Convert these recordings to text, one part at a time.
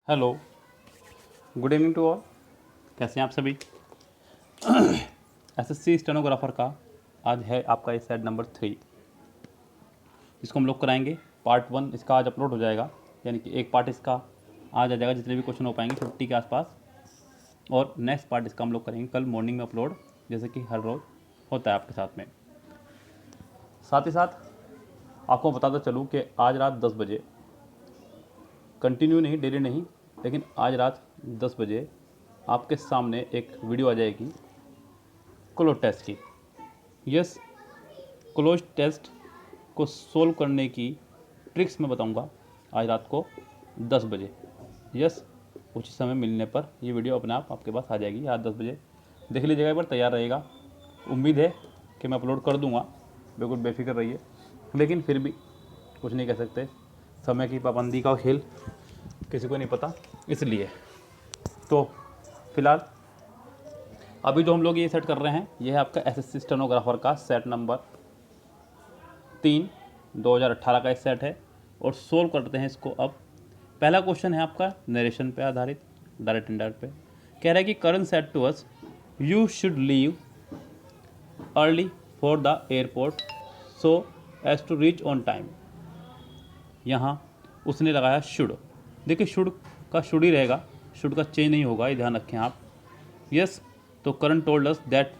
Hello, good evening to all. कैसे हैं आप सभी? एसएससी स्टेनोग्राफर का आज है आपका ये सेट नंबर 3, जिसको हम लोग कराएंगे पार्ट 1। इसका आज अपलोड हो जाएगा, यानी कि एक पार्ट इसका आज आ जाएगा, जितने भी क्वेश्चन हो पाएंगे 50 के आसपास, और नेक्स्ट पार्ट इसका हम लोग करेंगे कल मॉर्निंग में अपलोड, जैसे कि हर रोज़ होता है आपके साथ में। साथ ही साथ आपको बताता चलूँ कि आज रात 10 बजे, कंटिन्यू नहीं, डेली नहीं, लेकिन आज रात 10 बजे आपके सामने एक वीडियो आ जाएगी क्लोज टेस्ट की। यस, क्लोज टेस्ट को सोल्व करने की ट्रिक्स मैं बताऊंगा आज रात को 10 बजे। यस, उचित समय मिलने पर ये वीडियो अपने आप आपके पास आ जाएगी। आज 10 बजे देख लीजिएगा, एक बार तैयार रहेगा। उम्मीद है कि मैं अपलोड कर दूंगा, बिल्कुल बेफिक्र रहिए, लेकिन फिर भी कुछ नहीं कह सकते, समय की पाबंदी का खेल किसी को नहीं पता, इसलिए तो फिलहाल अभी जो हम लोग ये सेट कर रहे हैं, ये है आपका एसएससी स्टेनोग्राफर का सेट नंबर 3 2018 का एक सेट है, और सोल्व करते हैं इसको। अब पहला क्वेश्चन है आपका नरेशन पे आधारित, डायरेक्ट इंडायरेक्ट पे। कह रहा है कि current said to us you should leave early for the airport so as to reach on time. यहाँ उसने लगाया शुड। देखिए, शुड का शुड ही रहेगा, शुड का चेंज नहीं होगा, ये ध्यान रखें आप। यस, तो current told us that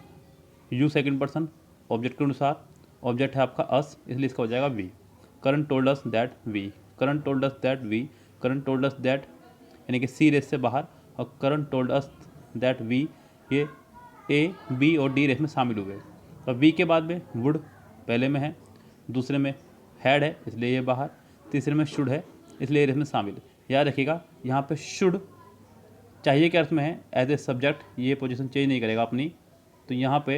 you second person, object के अनुसार, ऑब्जेक्ट है आपका अस, इसलिए इसका हो जाएगा वी। Current told us that we, current told us that we, current told us that, यानी कि सी रेस से बाहर, और current told us that we, ये ए बी और डी रेस में शामिल हुए। और वी के बाद में वुड पहले में है, दूसरे में हैड है इसलिए ये बाहर, तीसरे में शुड है इसलिए ये रेस में शामिल। याद रखिएगा, यहाँ पे शुड चाहिए क्या अर्थ में है, एज ए सब्जेक्ट, ये पोजीशन चेंज नहीं करेगा अपनी। तो यहाँ पे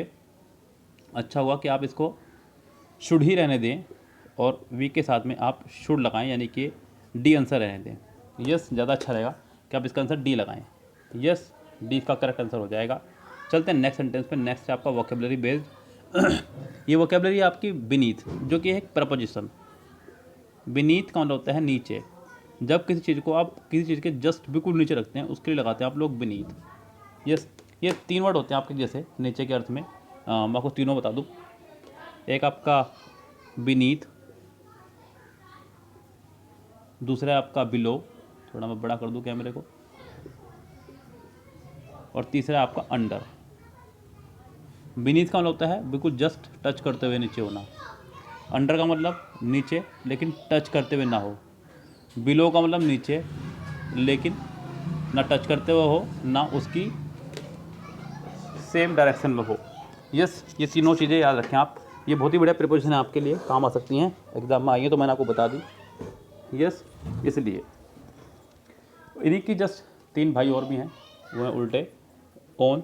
अच्छा हुआ कि आप इसको शुड ही रहने दें, और वी के साथ में आप शुड लगाएं, यानी कि डी आंसर रहने दें। यस, ज़्यादा अच्छा रहेगा कि आप इसका आंसर डी लगाएं। यस, डी इसका करेक्ट आंसर हो जाएगा। चलते हैं नेक्स्ट सेंटेंस पे। नेक्स्ट है आपका वोकेबलरी बेस्ड। ये वोकेबलरी आपकी बीनीथ, जो कि है एक प्रपोजिशन। बीनीथ का मतलब होता है नीचे। जब किसी चीज़ को आप किसी चीज़ के जस्ट बिल्कुल नीचे रखते हैं, उसके लिए लगाते हैं आप लोग बीनीथ। यस, ये 3 वर्ड होते हैं आपके जैसे नीचे के अर्थ में। मैं आपको तीनों बता दूँ। एक आपका बीनीथ, दूसरा है आपका बिलो, थोड़ा मैं बड़ा कर दूँ कैमरे को, और तीसरा है आपका अंडर। बीनीथ का मतलब होता है बिल्कुल जस्ट टच करते हुए नीचे होना। अंडर का मतलब नीचे लेकिन टच करते हुए ना हो। बिलो का मतलब नीचे लेकिन ना टच करते हुए हो, ना उसकी सेम डायरेक्शन में हो। यस, ये तीनों चीज़ें याद रखें आप। ये बहुत ही बढ़िया प्रिपोजिशन है, आपके लिए काम आ सकती हैं, एग्जाम में आई हैं तो मैंने आपको बता दी। यस, इसलिए इन्हीं की जस्ट 3 भाई और भी हैं, वो हैं उल्टे, ऑन,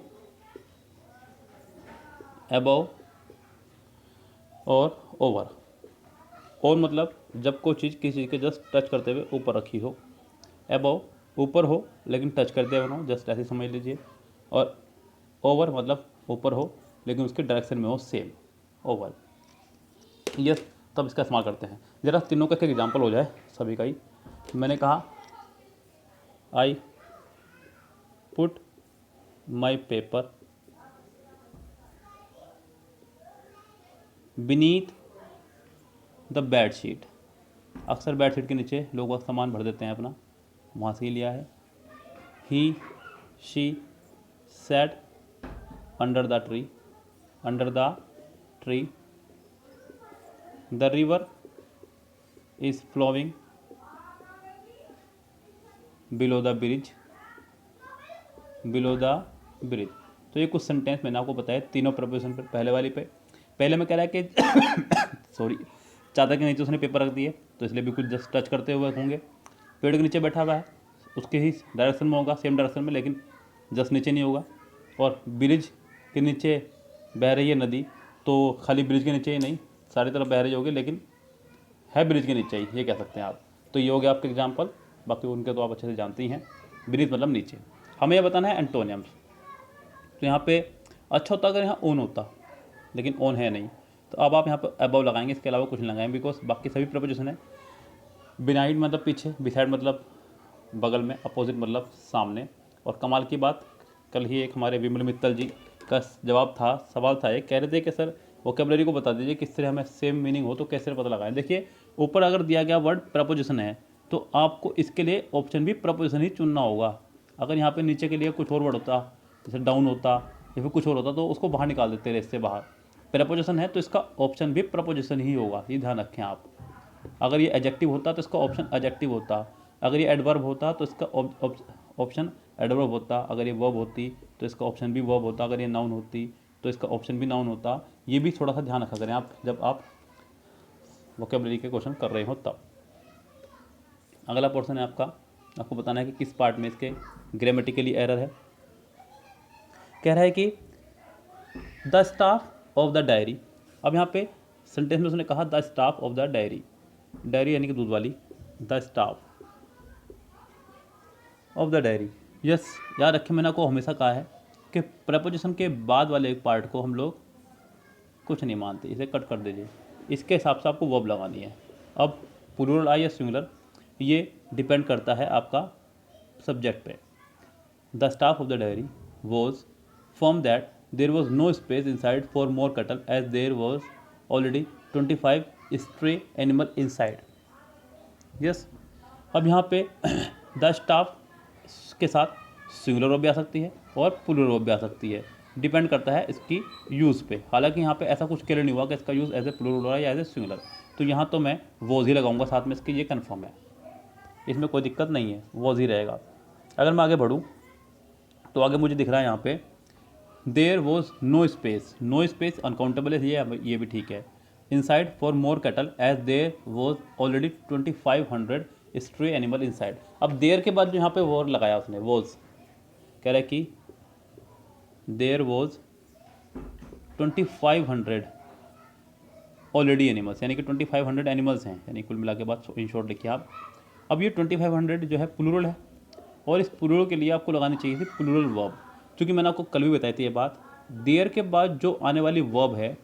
अबव और ओवर। ऑन मतलब जब कोई चीज़ किसी चीज़ के जस्ट टच करते हुए ऊपर रखी हो, अबव ऊपर हो लेकिन टच करते हुए ना हो, जस्ट ऐसे समझ लीजिए, और ओवर मतलब ऊपर हो लेकिन उसके डायरेक्शन में हो सेम, ओवर। यस, तब इसका इस्तेमाल करते हैं। ज़रा तीनों का एक एग्जाम्पल हो जाए सभी का ही। मैंने कहा I put my paper beneath the bed sheet. अक्सर बेड शीट के नीचे लोग वह सामान भर देते हैं अपना, वहाँ से ही लिया है। He she sat under the tree, under the tree. The river is flowing below the bridge, below the bridge. तो ये कुछ सेंटेंस मैंने आपको बताया तीनों प्रपोजिशन पर। पहले वाली पे, पहले में कह रहा है कि सॉरी, चादर के नीचे उसने पेपर रख दिए, तो इसलिए बिल्कुल जस्ट टच करते हुए होंगे। पेड़ के नीचे बैठा हुआ है, उसके ही डायरेक्शन में होगा, सेम डायरेक्शन में, लेकिन जस्ट नीचे नहीं होगा। और ब्रिज के नीचे बह रही है नदी, तो खाली ब्रिज के नीचे ही नहीं, सारी तरफ बह रही होगी, लेकिन है ब्रिज के नीचे ही, ये कह सकते हैं आप। तो ये हो गया आपके एग्जाम्पल, बाकी उनके तो आप अच्छे से जानते ही हैं। ब्रिज मतलब नीचे। हमें यह बताना है एंटोनियम्स। तो यहाँ पे अच्छा होता अगर यहाँ ओन होता, लेकिन ओन है नहीं, तो अब आप यहाँ पर अबव लगाएंगे, इसके अलावा कुछ नहीं लगाएंगे, बिकॉज बाकी सभी प्रपोजिशन है। बिनाइड मतलब पीछे, बिसाइड मतलब बगल में, अपोजिट मतलब सामने। और कमाल की बात, कल ही एक हमारे विमल मित्तल जी का जवाब था, सवाल था, ये कह रहे थे कि सर वोकेबलरी को बता दीजिए किस तरह हमें सेम मीनिंग हो तो कैसे पता लगाएं। देखिए ऊपर अगर दिया गया वर्ड प्रपोजिशन है तो आपको इसके लिए ऑप्शन भी प्रपोजिशन ही चुनना होगा। अगर यहाँ पे नीचे के लिए कुछ और वर्ड होता, जैसे डाउन होता या फिर कुछ और होता, तो उसको बाहर निकाल देते रेस से बाहर। प्रपोजिशन है तो इसका ऑप्शन भी प्रपोजिशन ही होगा, ये ध्यान रखें आप। अगर ये एडजेक्टिव होता तो इसका ऑप्शन एडजेक्टिव होता, अगर ये एडवर्ब होता तो इसका ऑप्शन एडवर्ब होता, अगर ये वर्ब होती तो इसका ऑप्शन भी वर्ब होता, अगर ये नाउन होती तो इसका ऑप्शन भी नाउन होता। ये भी थोड़ा सा ध्यान रखा करें आप जब आप वोकेबलरी के क्वेश्चन कर रहे हो तब। अगला पोर्शन है आपका, आपको बताना है कि किस पार्ट में इसके ग्रामेटिकली एरर है। कह रहा है कि the staff of the diary. अब यहाँ पे सेंटेंस में उसने कहा the staff of the diary, diary यानी कि दूध वाली, the staff of the diary. Yes, याद रखें मैंने आपको हमेशा कहा है कि प्रपोजिशन के बाद वाले एक पार्ट को हम लोग कुछ नहीं मानते, इसे कट कर दीजिए, इसके हिसाब से आपको वर्ब लगानी है। अब प्लूरल आई या सिंगुलर ये डिपेंड करता है आपका सब्जेक्ट पे। The staff of the dairy was firm that there was no space inside for more cattle as there was already 25 stray animal inside. Yes, अब यहाँ पे द स्टाफ के साथ सिंगुलर वर्ब भी आ सकती है और प्लूरल वर्ब भी आ सकती है, डिपेंड करता है इसकी यूज़ पे। हालांकि यहाँ पे ऐसा कुछ क्लियर नहीं हुआ कि इसका यूज़ एज ए प्लूरल हो रहा है या एज ए सिंगुलर, तो यहाँ तो मैं वॉज ही लगाऊंगा साथ में इसके, ये कन्फर्म है, इसमें कोई दिक्कत नहीं है, वॉज ही रहेगा। अगर मैं आगे बढ़ूँ तो आगे मुझे दिख रहा है यहाँ पे there was no space, no space uncountable है, ये भी ठीक है। Inside for more cattle as there was already 2500 stray animal inside. अब देयर के बाद जो यहाँ पे वॉर लगाया उसने, वॉज, कह रहा है कि देयर वॉज 2500 ऑलरेडी एनिमल्स, यानी कि 2500 एनिमल्स हैं, यानी कुल मिला के बाद इन शॉर्ट लिखिए आप। अब ये 2500 जो है प्लूरल है और इस प्लूरल के लिए आपको लगानी चाहिए थी प्लूरल वर्ब, क्योंकि मैंने आपको कल भी बताई थी ये बात। देयर के बाद जो आने वाली वर्ब है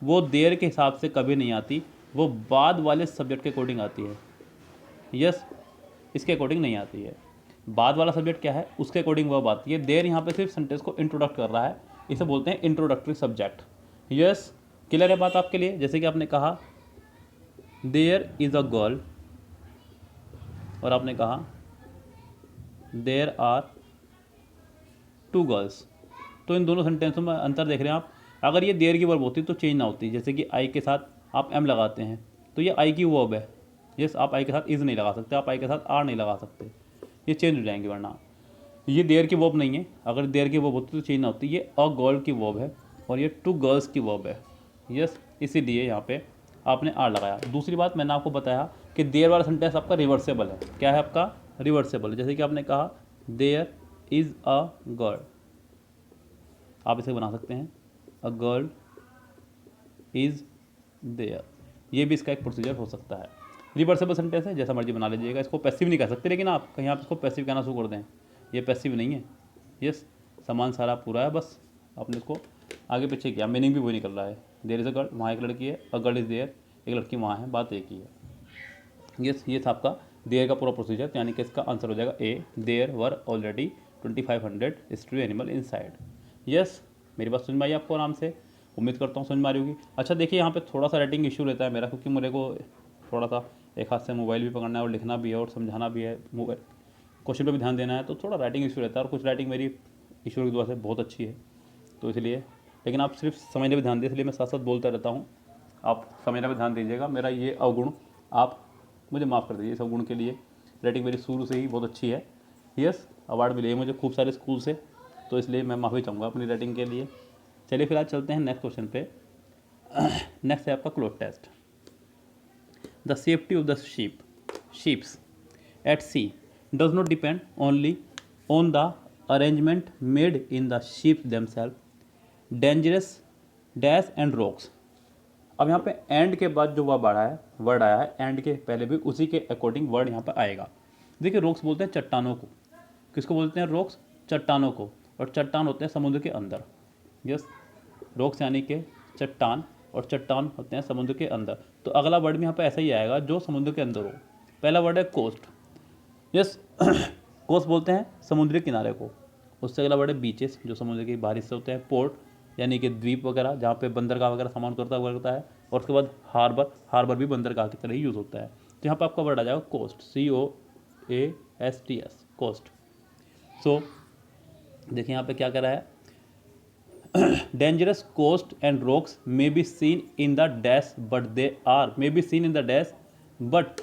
वो देयर के हिसाब से कभी नहीं आती, वो बाद वाले सब्जेक्ट के अकॉर्डिंग आती है। यस, इसके अकॉर्डिंग नहीं आती है। बाद वाला सब्जेक्ट क्या है उसके अकॉर्डिंग वर्ब आती है। देयर यहाँ पे सिर्फ सेंटेंस को इंट्रोडक्ट कर रहा है, इसे बोलते हैं इंट्रोडक्टरी सब्जेक्ट। यस, क्लियर है बात आपके लिए। जैसे कि आपने कहा देयर इज़ अ गर्ल और आपने कहा देयर आर 2 गर्ल्स, तो इन दोनों सेंटेंसों में अंतर देख रहे हैं आप। अगर ये देयर की वर्ब होती तो चेंज ना होती, जैसे कि आई के साथ आप एम लगाते हैं तो ये आई की वर्ब है। यस, आप आई के साथ इज़ नहीं लगा सकते, आप आई के साथ आर नहीं लगा सकते, ये चेंज हो जाएंगे। वरना ये देयर की वर्ब नहीं है, अगर देयर की वर्ब होती तो चेंज ना होती, ये अ गर्ल की वर्ब है और ये 2 गर्ल्स की वर्ब है। यस, इसीलिए यहाँ पे आपने आर लगाया। दूसरी बात मैंने आपको बताया कि देयर वाला सेंटेंस आपका रिवर्सेबल है। क्या है आपका? रिवर्सेबल। जैसे कि आपने कहा देयर इज़ अ गर्ल, आप इसे बना सकते हैं अ गर्ल इज़ देयर, ये भी इसका एक प्रोसीजर हो सकता है। रिवर्सेबल सेंटेंस है, जैसा मर्जी बना लीजिएगा। इसको पैसिव नहीं कह सकते, लेकिन आप कहीं आप इसको पैसिव कहना शुरू कर दें, ये पैसिव नहीं है। यस, समान सारा पूरा है, बस आपने इसको आगे पीछे किया, मीनिंग भी वही निकल रहा है। देयर इज़ अ गर्ल, वहाँ एक लड़की है, अ गर्ल इज़ देयर, एक लड़की वहाँ है, बात एक ही है। यस, ये था आपका देयर का पूरा प्रोसीजर, यानी कि इसका आंसर हो जाएगा A, there were already 2500 stray animal inside. Yes, मेरी बात समझ में आई आपको आराम से, उम्मीद करता हूँ समझ में आ रही होगी। अच्छा देखिए, यहाँ पे थोड़ा सा राइटिंग इशू रहता है मेरा, क्योंकि मेरे को थोड़ा सा एक हाथ से मोबाइल भी पकड़ना है और लिखना भी है और समझाना भी है, मोबाइल क्वेश्चन पे भी ध्यान देना है, तो थोड़ा राइटिंग इशू रहता है। और कुछ राइटिंग मेरी ईश्वर की दुआ से बहुत अच्छी है, तो इसलिए, लेकिन आप सिर्फ समझने पर ध्यान दें, इसलिए मैं साथ साथ बोलता रहता हूँ, आप समझने पर ध्यान दीजिएगा। मेरा ये अवगुण आप मुझे माफ़ कर दीजिए, इस अवगुण के लिए। राइटिंग मेरी शुरू से ही बहुत अच्छी है। यस, अवार्ड मिले मुझे खूब सारे स्कूल से, तो इसलिए मैं माफ़ी चाहूँगा अपनी राइटिंग के लिए। चलिए फिर आज चलते हैं नेक्स्ट क्वेश्चन पे। नेक्स्ट है आपका cloth test. The safety of the ships at sea does not depend only on the arrangement made in the ships themself, dangerous dash and rocks. अब यहाँ पे एंड के बाद जो वर्ड आया है, एंड के पहले भी उसी के अकॉर्डिंग वर्ड यहाँ पे आएगा। देखिए, रॉक्स बोलते हैं चट्टानों को। किसको बोलते हैं रॉक्स? चट्टानों को। और चट्टान होते हैं समुद्र के अंदर। यस, रॉक्स यानी कि चट्टान, और चट्टान होते हैं समुद्र के अंदर। तो अगला वर्ड भी यहाँ पे ऐसा ही आएगा जो समुद्र के अंदर हो। पहला वर्ड है कोस्ट। यस कोस्ट बोलते हैं समुद्री किनारे को। उससे अगला वर्ड है बीचेस, जो समुद्र के बाहर हिस्से होते हैं। पोर्ट यानी कि द्वीप वगैरह, जहाँ पे बंदरगाह वगैरह सामान उतरता है। और उसके बाद हार्बर, हार्बर भी बंदरगाह की तरह ही यूज़ होता है। तो यहाँ पर आपका वर्ड आ जाएगा कोस्ट, COASTS, कोस्ट। सो देखिए यहाँ पे क्या कह रहा है, dangerous coast and rocks may be seen in the dash but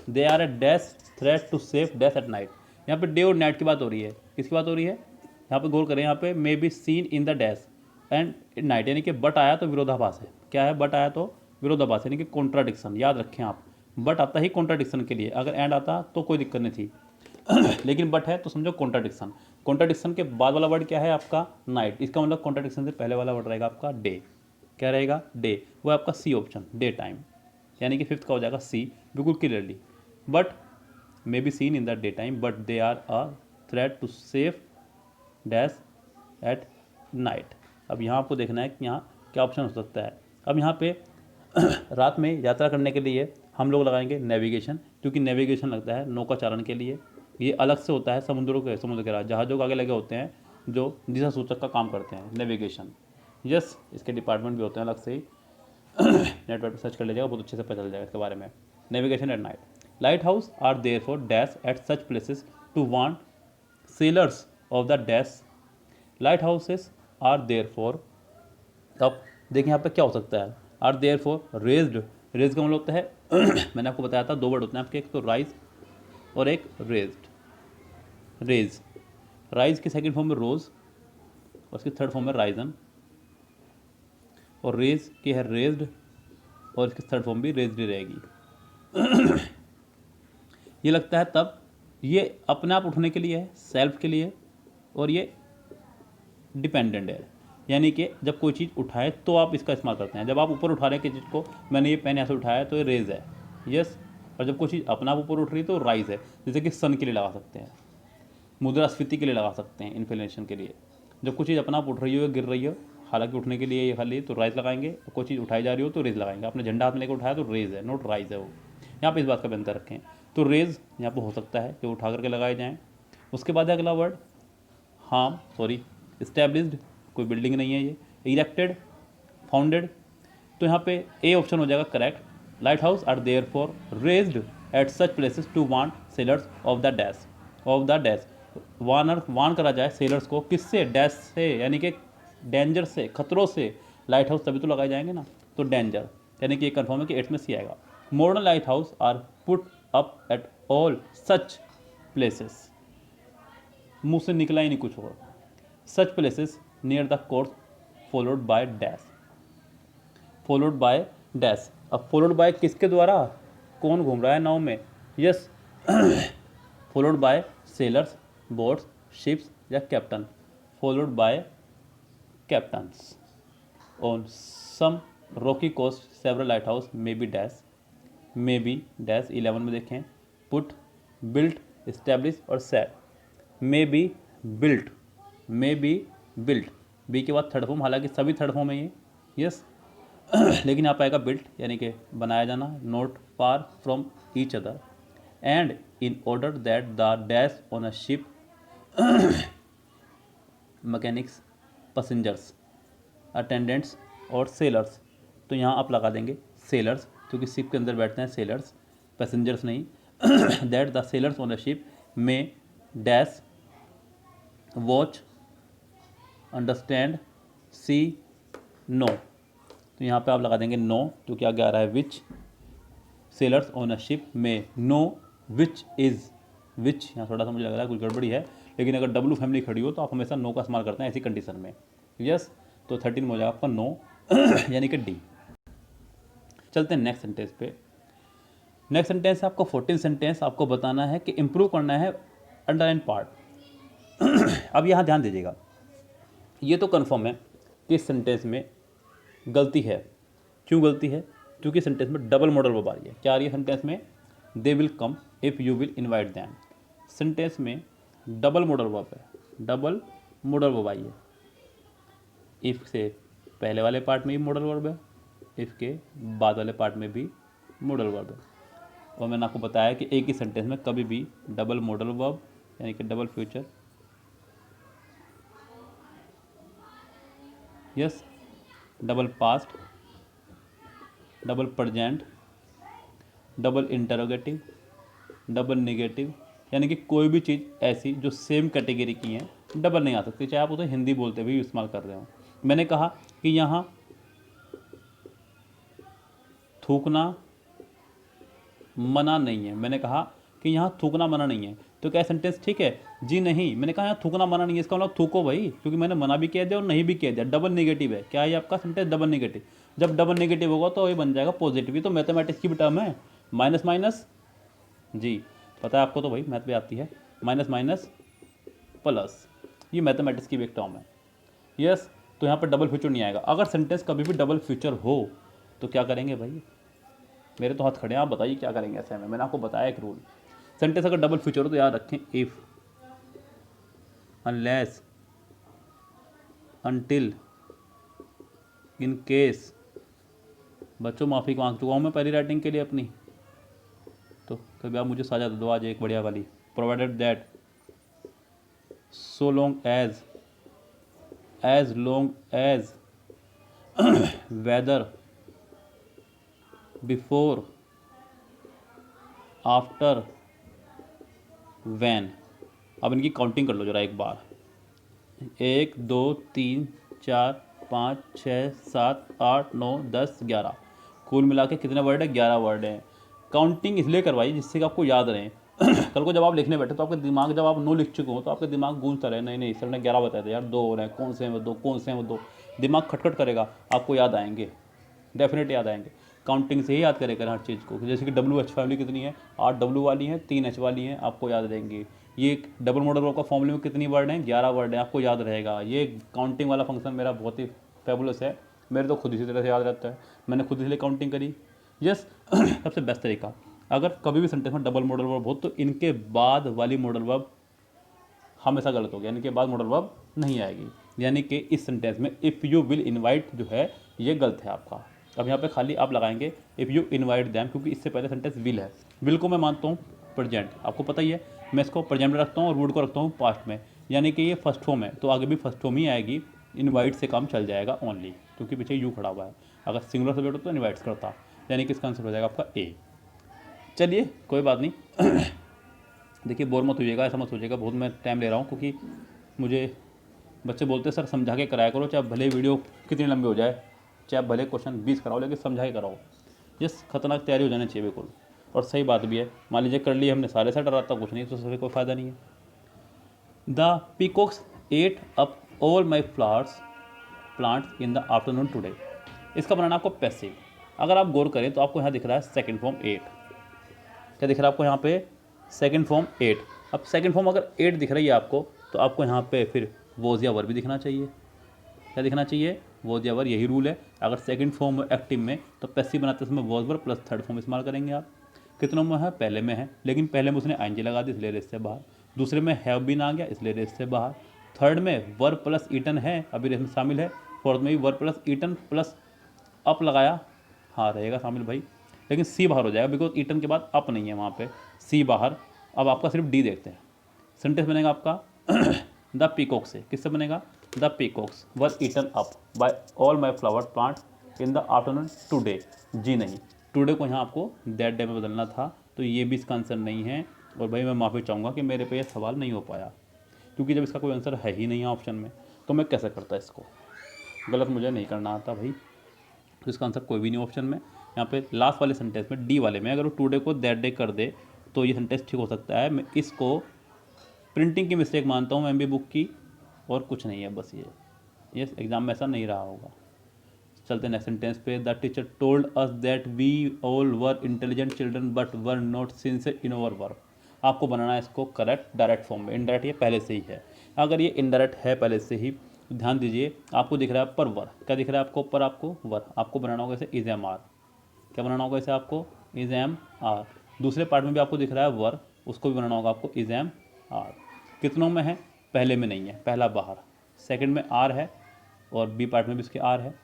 they are a dash threat to safe dash at night. यहाँ पे डे और नाइट की बात हो रही है। किसकी बात हो रही है? यहाँ पे गौर करें, यहाँ पे मे be seen in the dash and night, यानी कि बट आया तो विरोधाभास है। क्या है? बट आया तो विरोधाभास, यानी कि कॉन्ट्राडिक्शन। याद रखें आप, बट आता ही कॉन्ट्राडिक्शन के लिए, अगर एंड आता तो कोई दिक्कत नहीं थी लेकिन बट है तो समझो कॉन्ट्राडिक्शन। कॉन्ट्राडिक्शन के बाद वाला वर्ड क्या है आपका? नाइट। इसका मतलब कॉन्ट्राडिक्शन से पहले वाला वर्ड रहेगा आपका डे। क्या रहेगा? डे। वो आपका सी ऑप्शन, डे टाइम, यानी कि फिफ्थ का हो जाएगा सी, बिल्कुल clearly. But may be seen in the day time but they are a threat to safe dash at night. अब यहाँ आपको देखना है कि यहाँ क्या ऑप्शन हो सकता है। अब यहाँ पे रात में यात्रा करने के लिए हम लोग लगाएंगे नेविगेशन, क्योंकि नेविगेशन लगता है नौकाचारण के लिए। ये अलग से होता है समुद्र के जहाज़ों के आगे लगे होते हैं, जो दिशा सूचक का काम करते हैं, नेविगेशन। यस, इसके डिपार्टमेंट भी होते हैं अलग से ही नेट पर सर्च कर लीजिएगा, बहुत अच्छे से पता चल जाएगा इसके बारे में। Navigation at night. Light house are there for dash at such places to warn sailors of the dash. Lighthouses are there for, अब देखिए यहाँ पे क्या हो सकता है, are there for raised. Raise का मतलब होता है मैंने आपको बताया था दो वर्ड होते हैं आपके, एक तो राइज और एक रेज्ड। रेज, राइज की सेकंड फॉर्म में रोज और उसकी थर्ड फॉर्म में राइजन, और रेज की है रेज्ड और इसकी थर्ड फॉर्म भी रेज्ड ही रहेगी ये लगता है तब, ये अपने आप उठने के लिए है, सेल्फ के लिए, और ये डिपेंडेंट है, यानी कि जब कोई चीज़ उठाए तो आप इसका इस्तेमाल करते हैं। जब आप ऊपर उठा रहे हैं किसी चीज़ को, मैंने ये पेन ऐसे उठाया तो ये रेज है, यस। और जब कोई चीज़ अपना आप ऊपर उठ रही है तो राइज है। जैसे कि सन के लिए लगा सकते हैं, मुद्रास्फीति के लिए लगा सकते हैं, इन्फ्लेशन के लिए। जब कुछ चीज़ अपना आप उठ रही हो, गिर रही हो, हालांकि उठने के लिए ये खाली, तो राइज लगाएंगे। कोई चीज़ उठाई जा रही हो तो रेज लगाएंगे। आपने झंडा हाथ में लेकर उठाया तो रेज है, नोट राइज है वो। यहाँ पे इस बात का भी अंतर रखें। तो रेज यहाँ पे हो सकता है कि उठा करके लगाए जाएँ। उसके बाद है अगला वर्ड इस्टेब्लिश्ड, कोई बिल्डिंग नहीं है ये। इरेक्टेड, फाउंडेड, तो यहाँ पे ए ऑप्शन हो जाएगा correct. Light house are there for raised at such places to warn sailors of the dash. Warn करा जाए सेलर्स को, किससे? डैश से, यानी कि डेंजर से, खतरों से। लाइट हाउस तभी तो लगाए जाएंगे ना, तो डेंजर, यानी कि ये कन्फर्म है कि 8 में सी आएगा। Modern light house are put up at all such places, मुंह से निकला ही नहीं कुछ और। Such places near the course followed by dash, followed by dash. अब फॉलोड बाय किसके द्वारा? कौन घूम रहा है नाव में? Yes followed by sailors, boats, ships या captain. Followed by captains. On some rocky coast several light house may be dash, may be dash 11 में देखें, पुट, बिल्ट, इस्टेब्लिश और set. May be built, may be built, B के बाद third form, हालांकि सभी third form है ये, yes लेकिन यहाँ पाएगा बिल्ट, यानी कि बनाया जाना, not far from each other, and in order that the dash on a ship mechanics, passengers, attendants और सेलर्स। तो यहाँ आप लगा देंगे सेलर्स, क्योंकि शिप के अंदर बैठते हैं सेलर्स, पैसेंजर्स नहीं। That the sellers on the ship में डैश वॉच, अंडरस्टैंड, सी, नो। तो यहाँ पे आप लगा देंगे नो, क्योंकि आगे आ रहा है विच। सेलर्स ऑन अ शिप में नो विच इज़, विच यहाँ थोड़ा सा मुझे लग रहा है कुछ गड़बड़ी है, लेकिन अगर डब्लू फैमिली खड़ी हो तो आप हमेशा नो का इस्तेमाल करते हैं ऐसी कंडीशन में, यस। तो 13 में हो जाएगा आपका नो यानी कि डी। चलते हैं नेक्स्ट सेंटेंस पे। नेक्स्ट सेंटेंस है आपका 14 सेंटेंस। आपको बताना है कि इम्प्रूव करना है अंडरलाइन पार्ट। अब यहाँ ध्यान दीजिएगा, ये तो कन्फर्म है कि इस सेंटेंस में गलती है। क्यों गलती है? क्योंकि सेंटेंस में डबल मॉडल वर्ब आ रही है। क्या आ रही है सेंटेंस में? They will come if you will invite them. Sentence में डबल मॉडल वर्ब है, डबल मॉडल वर्ब आई है। इफ़ से पहले वाले पार्ट में भी मॉडल वर्ब है, इफ़ के बाद वाले पार्ट में भी मॉडल वर्ब है। और मैंने आपको बताया कि एक ही सेंटेंस में कभी भी डबल मॉडल वर्ब यानी कि double future, yes, double past, double present, double interrogative, double negative, यानी कि कोई भी चीज़ ऐसी जो सेम कैटेगरी की हैं डबल नहीं आ सकती, चाहे आप उसे हिंदी बोलते हुए इस्तेमाल कर रहे हो। मैंने कहा कि यहाँ थूकना मना नहीं है, मैंने कहा कि यहाँ थूकना मना नहीं है, तो क्या सेंटेंस ठीक है? जी नहीं, मैंने कहा यहाँ थूकना मना नहीं है, इसका मतलब थूको भाई, क्योंकि मैंने मना भी कह दिया और नहीं भी कह दिया, डबल नेगेटिव है। क्या है आपका सेंटेंस? Double negative. जब डबल नेगेटिव होगा तो ये बन जाएगा पॉजिटिव, ये तो मैथमेटिक्स की भी टर्म है। माइनस माइनस, जी पता है आपको तो भाई मैथ भी आती है, माइनस माइनस प्लस, ये मैथमेटिक्स की भी एक टर्म है। यस, तो यहाँ पर डबल फ्यूचर नहीं आएगा। अगर सेंटेंस कभी भी डबल फ्यूचर हो तो क्या करेंगे भाई? मेरे तो हाथ खड़े हैं, आप बताइए क्या करेंगे ऐसे में। मैंने आपको बताया एक रूल, सेंटेंस अगर डबल फ्यूचर हो तो याद रखें if, unless, until, in case. बच्चों माफ़ी मांग चुका हूँ मैं पहली राइटिंग के लिए अपनी, तो कभी आप मुझे साझा दो आज एक बढ़िया वाली। Provided that, so long as long as, whether, before, after, when. अब इनकी काउंटिंग कर लो जरा एक बार, 1 2 3 4 5 6 7 8 9 10 11, कुल मिला के कितने वर्ड है? 11 वर्ड हैं। काउंटिंग इसलिए करवाई जिससे कि आपको याद रहे। कल को जब आप लिखने बैठे तो आपके दिमाग, जब आप 9 लिख चुके हो तो आपका दिमाग गूंजता रहे, नहीं नहीं सर ने 11 बताया था यार, 2 हो रहे हैं, कौन से हैं वो 2, कौन से हैं वो 2, दिमाग खटखट करेगा, आपको याद आएंगे, डेफिनेट याद आएंगे। काउंटिंग से ही याद करेगा हर चीज़ को। जैसे कि WH फैमिली कितनी है? 8 W वाली हैं, 3 H वाली हैं, आपको याद रहेंगी। ये डबल मॉडल वर्ब का फॉर्मूले में कितनी वर्ड हैं? 11 वर्ड हैं, आपको याद रहेगा। ये काउंटिंग वाला फंक्शन मेरा बहुत ही फेबुलस है, मेरे तो खुद इसी तरह से याद रहता है, मैंने खुद इसलिए काउंटिंग करी। यस, सबसे बेस्ट तरीका, अगर कभी भी सेंटेंस में डबल मॉडल वर्ब हो तो इनके बाद वाली मॉडल वर्ब हमेशा गलत हो गया, इनके बाद मॉडल वर्ब नहीं आएगी। यानी कि इस सेंटेंस में इफ़ यू विल इन्वाइट जो है ये गलत है आपका। अब यहाँ पे खाली आप लगाएंगे इफ़ यू इन्वाइट दैम, क्योंकि इससे पहले सेंटेंस विल है। विल को मैं मानता हूँ प्रेजेंट, आपको पता ही है, मैं इसको प्रेजेंट में रखता हूँ और वुड को रखता हूँ पास्ट में, यानी कि ये फर्स्ट फॉर्म है तो आगे भी फर्स्ट फॉर्म ही आएगी। इन्वाइट से काम चल जाएगा ओनली, क्योंकि पीछे यू खड़ा हुआ है। अगर सिंगुलर सब्जेक्ट हो तो इन्वाइट्स करता, यानी कि इसका आंसर हो जाएगा आपका ए। चलिए कोई बात नहीं। देखिए बोर मत होइएगा, ऐसा मत सोचिएगा बहुत मैं टाइम ले रहा हूँ, क्योंकि मुझे बच्चे बोलते हैं सर समझा के कराया करो, चाहे भले वीडियो कितनी लंबी हो जाए, चाहे भले क्वेश्चन 20 कराओ, लेकिन समझा के कराओ। ये खतरनाक तैयारी हो जानी चाहिए बिल्कुल, और सही बात भी है। मान लीजिए कर लिए हमने सारे सेट, रात तक कुछ नहीं, तो उससे कोई फ़ायदा नहीं है। The peacocks ate up all my flowers plants in the afternoon today. इसका बनाना आपको पैसिव। अगर आप गौर करें तो आपको यहाँ दिख रहा है सेकेंड फॉर्म 8, क्या दिख रहा है आपको यहाँ पे? Second form 8। अब सेकेंड फॉर्म अगर 8 दिख रही है आपको तो आपको यहाँ पे फिर वॉज या वर भी दिखना चाहिए। क्या दिखना चाहिए? वॉज या वर, यही रूल है। अगर सेकंड फॉर्म एक्टिव में तो पैसिव बनाते समय was were plus third form इस्तेमाल करेंगे आप। कितनों में है? पहले में है, लेकिन पहले में उसने आईएनजी लगा दी इसलिए रेस से बाहर। दूसरे में हैव बीन आ गया इसलिए रेस से बाहर। थर्ड में वर प्लस ईटन है, अभी रेस में शामिल है। फोर्थ में भी were plus eaten plus up लगाया, हाँ रहेगा शामिल भाई, लेकिन सी बाहर हो जाएगा बिकॉज ईटन के बाद अप नहीं है वहाँ पे, सी बाहर। अब आपका सिर्फ डी देखते हैं। सेंटेंस बनेगा आपका द पीकॉक से, किससे बनेगा? The peacocks were eaten up by all my flower plant in the afternoon today. जी नहीं, टुडे को यहाँ आपको दैट डे में बदलना था, तो ये भी इसका आंसर नहीं है। और भाई मैं माफ़ी चाहूँगा कि मेरे पे ये सवाल नहीं हो पाया, क्योंकि जब इसका कोई आंसर है ही नहीं है ऑप्शन में तो मैं कैसे करता इसको। गलत मुझे नहीं करना आता भाई, तो इसका आंसर कोई भी नहीं ऑप्शन में। यहाँ पे लास्ट वाले सेंटेंस में डी वाले में अगर वो टुडे को दैट डे कर दे तो ये सेंटेंस ठीक हो सकता है। मैं इसको प्रिंटिंग की मिस्टेक मानता हूँ एमबी बुक की, और कुछ नहीं है बस ये एग्ज़ाम में ऐसा नहीं रहा होगा। चलते नेक्स्ट सेंटेंस पे। The teacher told us that we all were intelligent children but were not sincere in our work. आपको बनाना है इसको करेक्ट डायरेक्ट फॉर्म में। इनडायरेक्ट ये पहले से ही है, अगर ये इनडायरेक्ट है पहले से ही तो ध्यान दीजिए, आपको दिख रहा है पर वर, क्या दिख रहा है आपको? पर आपको वर, आपको बनाना होगा इसे इज एम आर। क्या बनाना होगा इसे आपको? Is am are. दूसरे पार्ट में भी आपको दिख रहा है वर, उसको भी बनाना होगा आपको इज एम आर। कितनों में है? पहले में नहीं है, पहला बाहर। सेकंड में आर है और बी पार्ट में भी इसके आर है।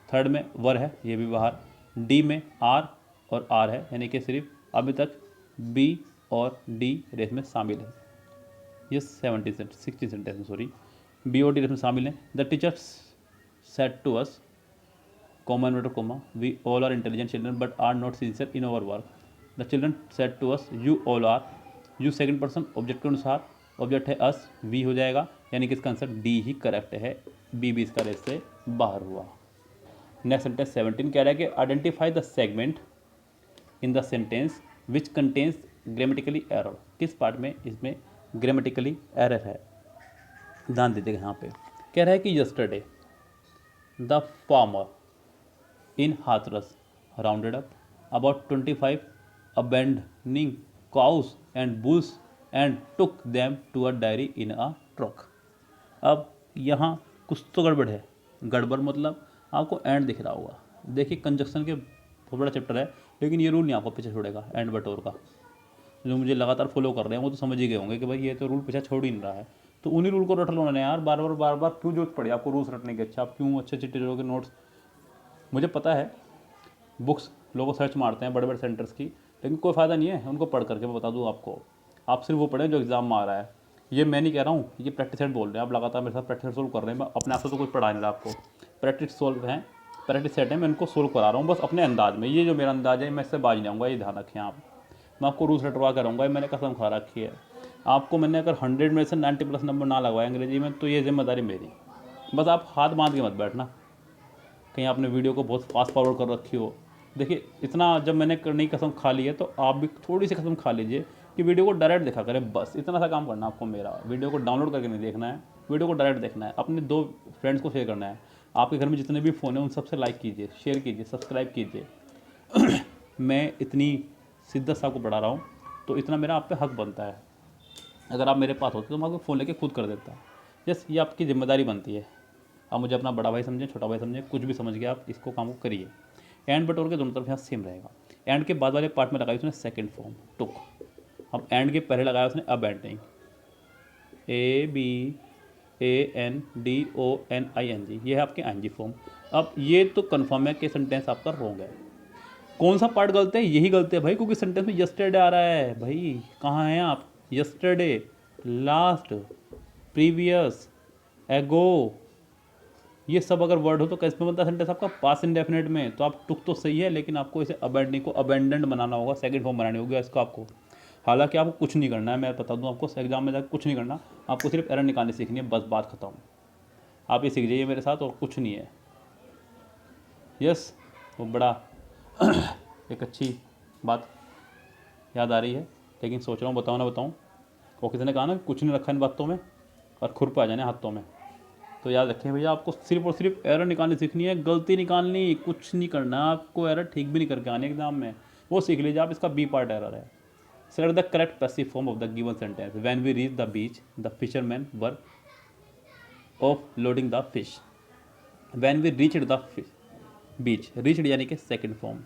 थर्ड में वर है, ये भी बाहर। डी में आर और आर है, यानी कि सिर्फ अभी तक बी और डी रेस में शामिल है। ये 60 सेंटेंस में, सॉरी, बी और डी रेस में शामिल हैं। The teacher said to us, comma inverted comma, we all are intelligent children but are not sincere in our work. The children said to us, you all are, you second person object के अनुसार, object है अस, we हो जाएगा, यानी कि इसका answer D ही correct है, B भी इसका रेस से बाहर हुआ। नेक्स्ट सेंटेंस 17 कह रहा है कि identify the segment in the sentence which contains grammatically error. किस पार्ट में इसमें ग्रामेटिकली एरर है, ध्यान दीजिएगा। यहाँ पे कह रहा है कि yesterday the farmer in Hathras rounded up about 25 abandoning cows and bulls and took them to a dairy in a truck। अब यहाँ कुछ तो गड़बड़ है, गड़बड़ मतलब आपको एंड दिख रहा होगा। देखिए कंजक्शन के बहुत बड़ा चैप्टर है, लेकिन ये रूल नहीं आपको पीछे छोड़ेगा। एंड बट और का जो मुझे लगातार फॉलो कर रहे हैं वो तो समझ ही गए होंगे कि भाई ये तो रूल पीछे छोड़ ही नहीं रहा है, तो उन्हीं रूल को रट लो उन्होंने यार। बार बार क्यों जरूरत पड़ी आपको रूल्स रटने की? अच्छा, आप क्यों अच्छे टीचरों के नोट्स, मुझे पता है बुक्स लोगों सर्च मारते हैं बड़े बड़े सेंटर्स की, लेकिन कोई फ़ायदा नहीं है उनको पढ़ करके। मैं बता दूँ आपको, आप सिर्फ वो पढ़ें जो एग्ज़ाम में आ रहा है। ये मैं नहीं कह रहा हूँ, ये प्रैक्टिस सेट बोल रहे हैं। आप लगातार मेरे साथ प्रैक्टिस सोल्व कर रहे हैं, मैं अपने आप से तो कुछ पढ़ा नहीं रहा आपको। प्रैक्टिस सोल्व है, प्रैक्टिस सेट है, मैं इनको सोल्व करा रहा हूँ बस अपने अंदाज में। ये जो मेरा अंदाज है मैं इससे बाज नहीं आऊँगा, ये ध्यान रखें आप। मैं आपको रूल्स रटवा कर रहूँगा, मैंने कसम खा रखी है आपको। मैंने अगर 100 में से 90+ नंबर ना लगवाए अंग्रेजी में तो ये जिम्मेदारी मेरी। बस आप हाथ बांध के मत बैठना, कहीं आपने वीडियो को बहुत फास्ट फॉरवर्ड कर रखी हो। देखिए इतना जब मैंने करने की कसम खा ली है तो आप भी थोड़ी सी कसम खा लीजिए कि वीडियो को डायरेक्ट देखा करें। बस इतना सा काम करना आपको मेरा। वीडियो को डाउनलोड करके नहीं देखना है, वीडियो को डायरेक्ट देखना है, अपने 2 फ्रेंड्स को शेयर करना है। आपके घर में जितने भी फ़ोन हैं उन सबसे लाइक कीजिए, शेयर कीजिए, सब्सक्राइब कीजिए। मैं इतनी शिद्दत से आपको पढ़ा रहा हूँ तो इतना मेरा आप पे हक बनता है। अगर आप मेरे पास होते तो मैं आपको फ़ोन लेके खुद कर देता। यस, ये आपकी जिम्मेदारी बनती है। आप मुझे अपना बड़ा भाई समझें, छोटा भाई समझें, कुछ भी समझ के आप इसको काम को करिए। एंड बट और के दोनों तरफ यहाँ सेम रहेगा। एंड के बाद वाले पार्ट में लगाई उसने सेकंड फॉर्म टुक। अब एंड के पहले लगाया उसने अबैंडनिंग, ABANDONING, ये है आपके ING फॉर्म। अब ये तो कन्फर्म है कि सेंटेंस आपका रॉन्ग है। कौन सा पार्ट गलत है? यही गलत है भाई, क्योंकि सेंटेंस में यस्टरडे आ रहा है। भाई कहाँ हैं आप? यस्टरडे, लास्ट, प्रीवियस, एगो, ये सब अगर वर्ड हो तो कैसे में बनता है सेंटेंस आपका? पास्ट इंडेफिनिट में। तो आप टुक तो सही है, लेकिन आपको इसे अबैंडनिंग को अबैंडन्ड बनाना होगा, सेकंड फॉर्म बनानी होगी इसको आपको। हालांकि आपको कुछ नहीं करना है, मैं बता दूं आपको, एग्जाम में जाकर कुछ नहीं करना, आपको सिर्फ एरर निकालनी सीखनी है, बस बात खत्म। आप ये सीख जाइए मेरे साथ और कुछ नहीं है। यस, वो बड़ा एक अच्छी बात याद आ रही है, लेकिन सोच रहा हूँ बताऊँ ना बताऊँ। वो किसी ने कहा ना कुछ नहीं रखा इन बातों में और खुरपा आ जाने हाथों में। तो याद रखें भैया, आपको सिर्फ और सिर्फ एरर निकालनी सीखनी है, गलती निकालनी, कुछ नहीं करना। आपको एरर ठीक भी नहीं करके आने एग्जाम में, वो सीख लीजिए आप। इसका बी पार्ट एरर है। Select the correct passive form of the given sentence. When we reach the beach the fisherman were offloading the fish. When we reached the beach, reached यानी कि second form.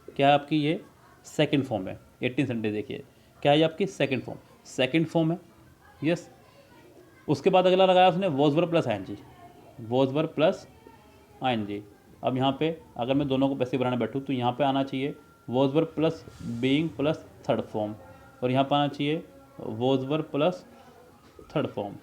क्या है आपकी? ये second form है। 18 sentence देखिए, क्या है आपकी? सेकंड फॉर्म, सेकंड फॉर्म है। यस, उसके बाद अगला लगाया उसने was verb plus ING, was verb plus ING। अब यहाँ पे अगर मैं दोनों को पैसे बनाने बैठूँ तो यहाँ पे आना चाहिए was verb plus being plus third form, और यहाँ पर आना चाहिए was verb plus third form.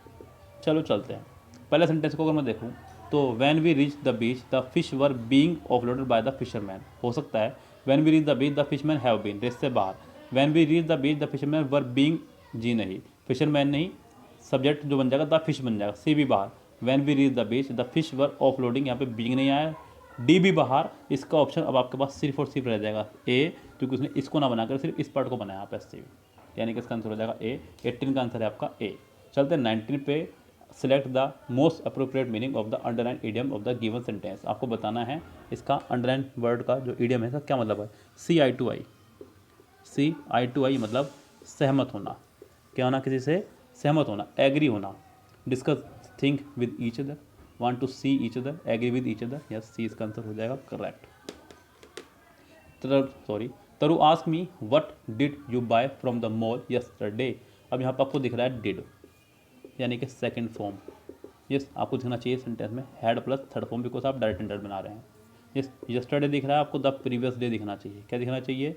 चलो चलते हैं। पहले सेंटेंस को अगर मैं देखूँ तो when we reach the beach the fish were being offloaded by the fisherman, हो सकता है when we reach the beach the fishman have been, race से बाहर। When we reach the beach the fisherman were being, जी नहीं, fisherman नहीं, subject जो बन जाएगा द फिश बन जाएगा, सी भी बाहर। When we reach the beach the fish were offloading, यहाँ पे बीइंग नहीं आया, डी भी बाहर। इसका ऑप्शन अब आपके पास सिर्फ और सिर्फ रह जाएगा ए, क्योंकि उसने इसको ना बनाकर सिर्फ इस पार्ट को बनाया आप एस, यानी कि इसका आंसर हो जाएगा ए। 18 का आंसर है आपका ए। चलते हैं 19 पे। Select the most appropriate meaning of the underline idiom of the given sentence. आपको बताना है इसका अंडरलाइन वर्ड का जो इडियम है इसका क्या मतलब है। CI2I, CI2I मतलब सहमत होना। क्या होना? किसी से सहमत होना, एग्री होना। Discuss, think with each other, want to see each other, agree with each other. Yes, C इसका आंसर हो जाएगा correct. Taru ask me what did you buy from the mall yesterday. अब यहाँ पर आपको दिख रहा है डिड, यानी कि सेकंड फॉर्म। यस, आपको दिखना चाहिए सेंटेंस में had plus third form, because आप डायरेक्ट इंटर बना रहे हैं। यस्टरडे दिख रहा है आपको, द प्रीवियस डे दिखना चाहिए। क्या दिखना चाहिए?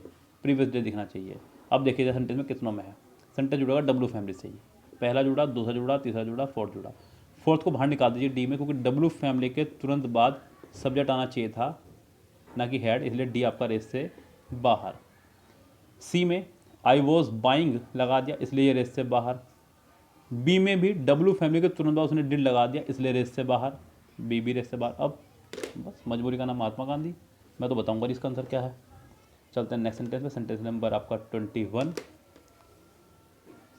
प्रीवियस डे दिखना चाहिए। अब देखिए सेंटेंस में कितनों में है। सेंटेंस जुड़ेगा डब्ल्यू फैमिली से ही, पहला जुड़ा, दूसरा जुड़ा, तीसरा जुड़ा, फोर्थ जुड़ा। फोर्थ को बाहर निकाल दीजिए डी में, क्योंकि डब्ल्यू फैमिली के तुरंत बाद सब्जेक्ट आना चाहिए था, ना कि हैड, इसलिए डी आपका रेस से बाहर। सी में आई वॉज बाइंग लगा दिया, इसलिए ये रेस से बाहर। बी में भी डब्ल्यू फैमिली के तुरंत बाद उसने डिड लगा दिया, इसलिए रेस से बाहर, बी भी रेस से बाहर। अब बस मजबूरी का नाम महात्मा गांधी, मैं तो बताऊंगा इसका आंसर क्या है। चलते हैं नेक्स्ट सेंटेंस में। सेंटेंस नंबर आपका 21।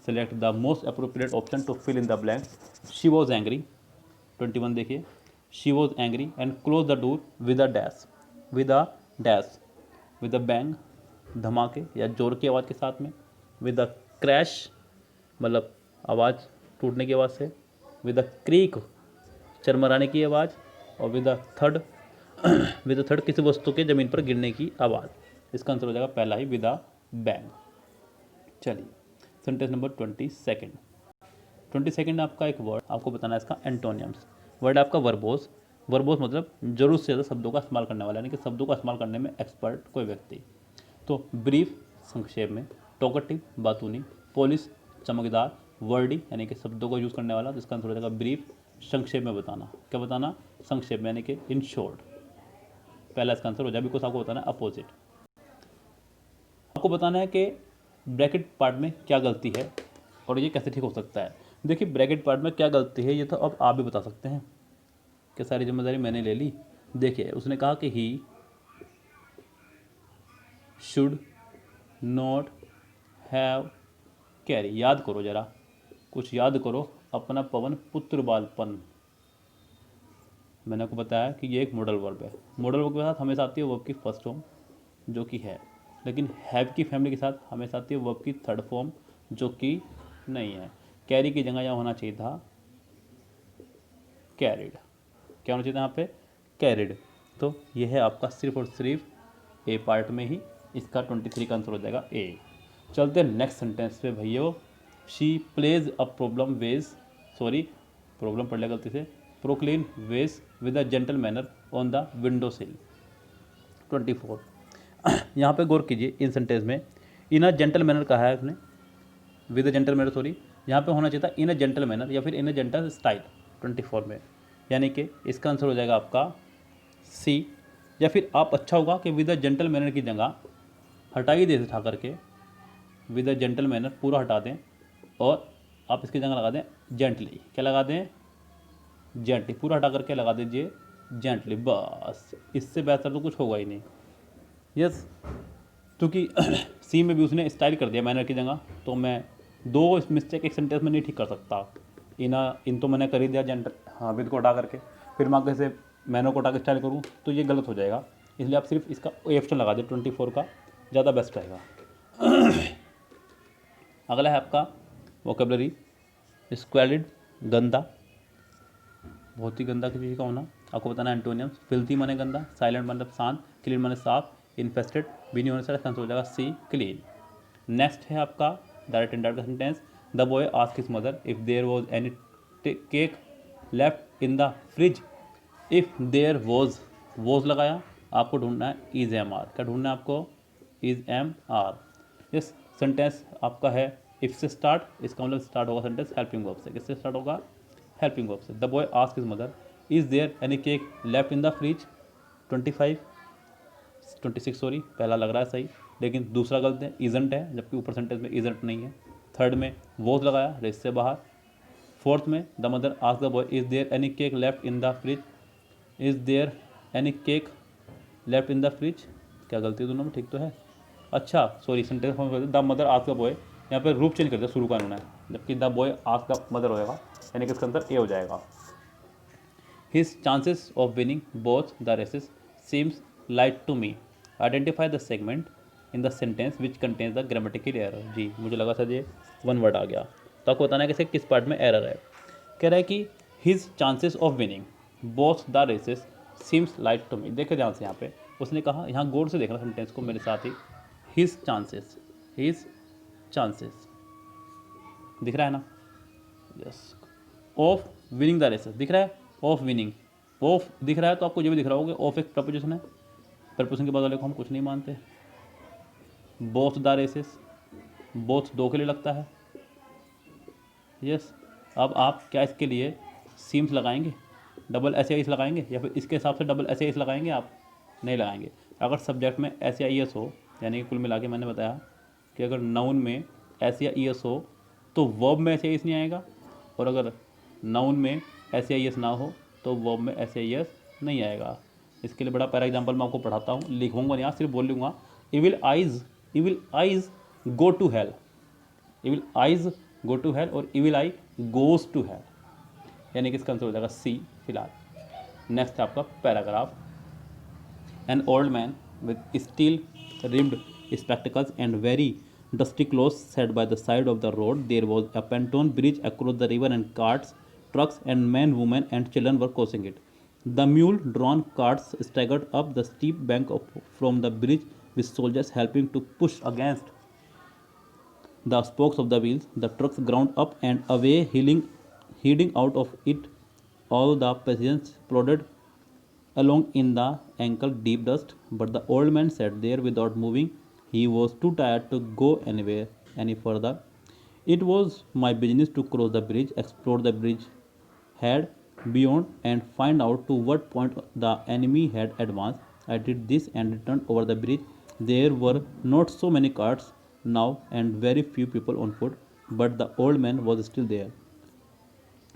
Select the most appropriate option to fill in the blank. She was angry, 21 देखिए। She was angry and close the door with a dash, with a dash, with a bang, धमाके या जोर की आवाज़ के साथ में, विद अ क्रैश मतलब आवाज़ टूटने की आवाज़ से, विद अ क्रीक चरमराने की आवाज़, और with a third with a third किसी वस्तु के ज़मीन पर गिरने की आवाज़। इसका आंसर हो जाएगा पहला ही, विद अ बैंग। चलिए सेंटेंस नंबर 22 आपका एक वर्ड आपको बताना है इसका एंटोनियम्स। वर्ड आपका वर्बोस। वर्बोस मतलब जरूरत से ज़्यादा शब्दों का इस्तेमाल करने वाला, यानी कि शब्दों का इस्तेमाल करने में एक्सपर्ट कोई व्यक्ति। तो ब्रीफ संक्षेप में, टॉकेटिव बातूनी, पॉलिश चमकदार, वर्डी यानी कि शब्दों को यूज़ करने वाला, जिसका आंसर हो जाएगा ब्रीफ संक्षेप में बताना। क्या बताना? संक्षेप में, यानी कि इन शॉर्ट। पहला इसका आंसर हो जाए, बिकॉज आपको बताना है अपोजिट। आपको बताना है कि ब्रैकेट पार्ट में क्या गलती है और ये कैसे ठीक हो सकता है। देखिए ब्रैकेट पार्ट में क्या गलती है ये तो अब आप भी बता सकते हैं, कि सारी जिम्मेदारी मैंने ले ली। देखिए उसने कहा कि he should not have carry. याद करो जरा, कुछ याद करो अपना पवन पुत्र बालपन। मैंने आपको बताया कि ये एक मॉडल वर्ब है। मॉडल वर्ब के साथ हमेशा आती है वर्ब की फर्स्ट फॉर्म जो कि है, लेकिन हैव की फैमिली के साथ हमेशा आती है वर्ब की थर्ड फॉर्म जो कि नहीं है। कैरी की जगह यहाँ होना चाहिए था कैरिड। क्या होना चाहिए था यहाँ पे? कैरिड। तो ये है आपका सिर्फ और सिर्फ ए पार्ट में ही, इसका 23 का आंसर हो जाएगा ए। चलते हैं नेक्स्ट सेंटेंस पे भैया। She plays a problem vase, sorry problem पढ़ लिया गलती से, porcelain vase with a gentle manner on the window sill. 24 यहाँ पे गौर कीजिए, इन सेंटेंस में इन अ जेंटल मैनर कहा है आपने, with a gentle manner sorry, यहाँ पे होना चाहिए था इन अ जेंटल मैनर या फिर इन अ जेंटल स्टाइल 24 में, यानी कि इसका आंसर हो जाएगा आपका सी। या फिर आप अच्छा होगा कि विद अ जेंटल मैनर की जगह हटाइए दे उठा करके, विद अ जेंटल मैनर पूरा हटा दें और आप इसकी जगह लगा दें जेंटली। क्या लगा दें? जेंटली। पूरा हटा करके लगा दीजिए जेंटली। बस इससे बेहतर तो कुछ होगा ही नहीं। यस, क्योंकि सी में भी उसने स्टाइल कर दिया मैनर की जगह, तो मैं दो मिस्टेक एक सेंटेंस में नहीं ठीक कर सकता। इन तो मैंने कर ही दिया जेंटल, हाँ विद को हटा करके, फिर मैं कैसे मैनर को हटा के स्टाइल करूँ, तो ये गलत हो जाएगा। इसलिए आप सिर्फ इसका ऑप्शन लगा दें 24 का, ज़्यादा बेस्ट रहेगा। अगला है आपका वोकेबलरी। स्क्वैलिड गंदा, बहुत ही गंदा किसी चीज़ का होना। आपको बताना है एंटोनियम्स। फिल्थी माने गंदा, साइलेंट मतलब शांत, क्लीन माने साफ, इन्फेस्टेड बिनी होने से आंसर हो जाएगा सी क्लीन। नेक्स्ट है आपका direct indirect sentence. The boy asked his mother if there was any cake left in the fridge. If there was लगाया, आपको ढूंढना है इज एम आर। क्या ढूंढना है आपको? Is am are. इस सेंटेंस आपका है इफ से स्टार्ट, इसका मतलब स्टार्ट होगा सेंटेंस हेल्पिंग वर्ब से। किससे स्टार्ट होगा? हेल्पिंग वर्ब से। The boy asked his mother is there any cake left in the fridge. 26 sorry, पहला लग रहा है सही लेकिन दूसरा गलत है, इजंट है, जबकि ऊपर सेंटेंस में इजंट नहीं है। थर्ड में वॉज लगाया, रेस से बाहर। फोर्थ में the mother asked the boy is there any cake left in the fridge. Is there any cake left in the fridge. क्या गलती है दोनों में? ठीक तो है। अच्छा sorry, sentence the mother asked the boy, यहाँ पर रूप चेंज कर दिया शुरू का इन्होंने, जबकि the boy asked the mother होएगा, यानी कि इसका आंसर ए हो जाएगा। His chances of winning both the races seems light to me. Identify the segment in the sentence which contains the grammatical error. जी मुझे लगा था ये वन वर्ड आ गया, तो आपको बताना है कि किस पार्ट में एरर है। कह रहा है कि his chances of winning both the races seems light to me. देखो ध्यान से, यहाँ पे उसने कहा, यहाँ गौर से देखना सेंटेंस को मेरे साथ ही। हिज चांसेस दिख रहा है ना? Yes. Of winning the races दिख रहा है, ऑफ विनिंग ऑफ दिख रहा है तो आपको ये भी दिख रहा होगा ऑफ एक प्रपोजिशन है, प्रपोजिशन के बाद वाले को हम कुछ नहीं मानते। बोथ द रेसेस, बोथ दो के लिए लगता है, यस। अब आप क्या इसके लिए सीम्स लगाएंगे, डबल एस एस लगाएंगे, या फिर इसके हिसाब से डबल एस एस लगाएंगे? आप नहीं लगाएंगे। अगर सब्जेक्ट में एस या ई एस हो, यानी कि कुल मिला के मैंने बताया कि अगर नाउन में एस या ई एस हो तो वर्ब में एस या ई एस नहीं आएगा, और अगर नाउन में एस या ई एस ना हो तो वर्ब में एस या ई एस नहीं आएगा। इसके लिए बड़ा प्यारा एग्जाम्पल मैं आपको पढ़ाता हूँ, लिखूंगा नहीं, सिर्फ बोल लूँगा। Evil eyes go to hell, evil eyes go to hell और evil eye goes to hell, यानी कि इसका आंसर हो जाएगा सी फिलहाल। नेक्स्ट आपका paragraph. An old man with steel rimmed spectacles and very dusty clothes sat by the side of the road. There was a pontoon bridge across the river, and carts, trucks, and men, women, and children were crossing it. The mule-drawn carts staggered up the steep bank from the bridge, with soldiers helping to push against the spokes of the wheels. The trucks ground up and away, heading out of it. All the passengers plodded along in the ankle-deep dust, but the old man sat there without moving. He was too tired to go anywhere any further. It was my business to cross the bridge, explore the bridge head beyond, and find out to what point the enemy had advanced. I did this and returned over the bridge. There were not so many carts now and very few people on foot, but the old man was still there.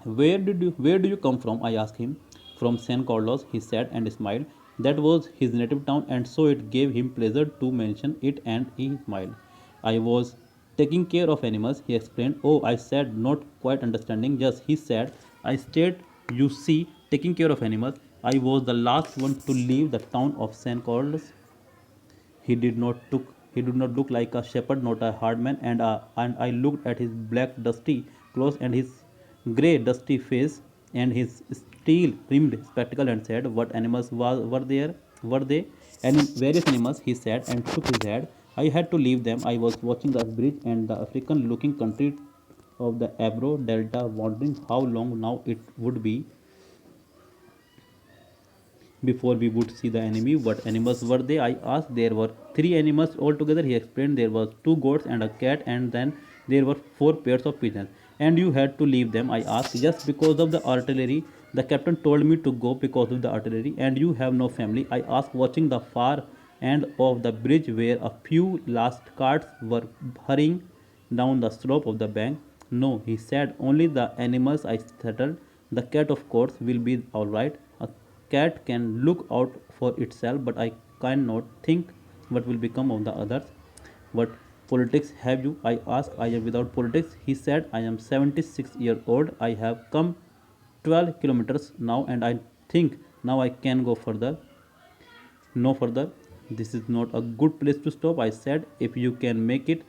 Where do you come from? I asked him. From San Carlos, he said and smiled. That was his native town, and so it gave him pleasure to mention it, and he smiled. I was taking care of animals, he explained. Oh, I said, not quite understanding. Yes, he said. I stayed, you see, taking care of animals. I was the last one to leave the town of San Carlos. He did not look like a shepherd, not a hard man, and I looked at his black dusty clothes and his grey dusty face and his steel rimmed spectacle and said, what animals were there? Were they? Various animals, he said and shook his head. I had to leave them. I was watching the bridge and the African looking country of the Ebro Delta, wondering how long now it would be before we would see the enemy. What animals were they? I asked. There were three animals altogether, he explained. There was two goats and a cat, and then there were four pairs of pigeons. And you had to leave them? I asked. Yes, because of the artillery. The captain told me to go because of the artillery. And you have no family? I asked, watching the far end of the bridge where a few last carts were hurrying down the slope of the bank. No, he said, only the animals. I settled. The cat, of course, will be all right. A cat can look out for itself, but I cannot think what will become of the others. What politics have you? I asked. I am without politics. He said, I am 76 years old. I have come 12 kilometers now, and I think now I can go further. No further. This is not a good place to stop, I said. If you can make it.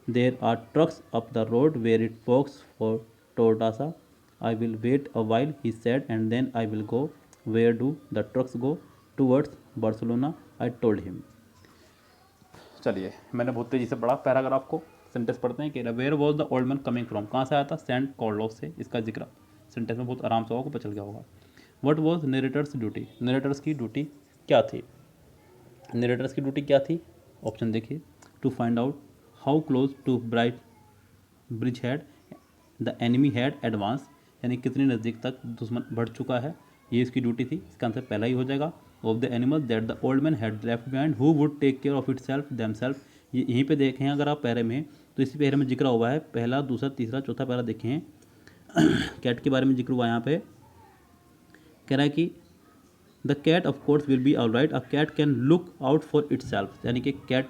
There are trucks up the road where it works for Tortasa. I will wait a while, he said, and then I will go. Where do the trucks go? Towards Barcelona, I told him. चलिए, मैंने बहुत तेज़ी से पढ़ा paragraph को। Sentence पढ़ते हैं कि where was the old man coming from, कहाँ से आया था? सेंट कॉर्लोस से। इसका जिक्र सेंटेंस में बहुत आराम से होगा, पता चल गया होगा। What was narrator's duty, narrator's की ड्यूटी क्या थी? नरेटर्स की ड्यूटी क्या थी? ऑप्शन देखिए। To find out how close to bright bridge had the enemy had advance, यानी कितनी नज़दीक तक दुश्मन बढ़ चुका है, ये इसकी ड्यूटी थी। इसका आंसर पहला ही हो जाएगा। Of the animal that the old man had left behind who would take care of itself themself. ये यहीं पे देखें अगर आप पैरे में, तो इसी पैरे में जिक्र हुआ है। पहला, दूसरा, तीसरा, चौथा पैरा देखें कैट के बारे में जिक्र हुआ यहाँ पे। कह रहा है कि the cat of course will be all right, a cat can look out for itself, यानी कि कैट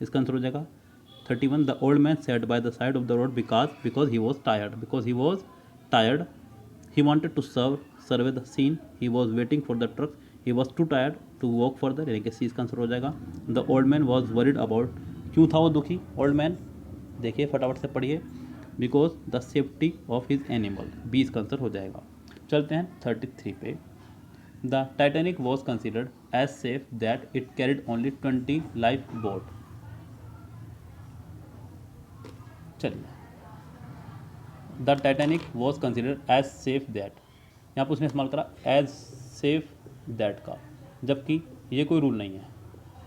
इसका आंसर हो जाएगा। 31 the old man sat by the side of the road because he was tired, he wanted to survey the scene, he was waiting for the truck, he was too tired to walk further, यानी कि सी इसका answer हो जाएगा। the old man was worried about, क्यों था वो दुखी old man? देखिए फटाफट से पढ़िए। Because the safety of his animal, B इसका आंसर हो जाएगा। चलते हैं 33 पे। The Titanic was considered as safe that it carried only 20 life boat. चलिए, the Titanic was considered as safe that, यहाँ पर उसने इस्तेमाल करा एज सेफ दैट का, जबकि ये कोई रूल नहीं है,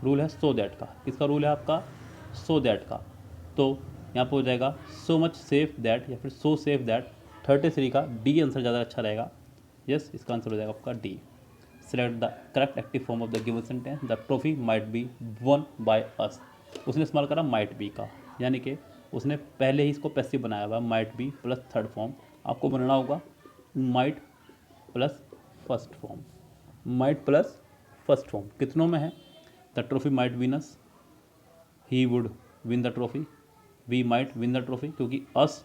रूल है सो दैट का। किसका रूल है आपका? सो दैट का। तो यहाँ पर हो जाएगा सो मच सेफ दैट या फिर सो सेफ दैट। 33 का डी आंसर ज़्यादा अच्छा रहेगा। यस, इसका आंसर हो जाएगा आपका D. Select the correct active form of the given sentence, the trophy might be one by us. उसने इस्तेमाल करा माइट बी का, यानी कि उसने पहले ही इसको पैसिव बनाया हुआ, might be plus third form. आपको बनाना होगा might plus first form, might plus first form कितनों में है? The trophy might win us, he would win the trophy, we might win the trophy, क्योंकि अस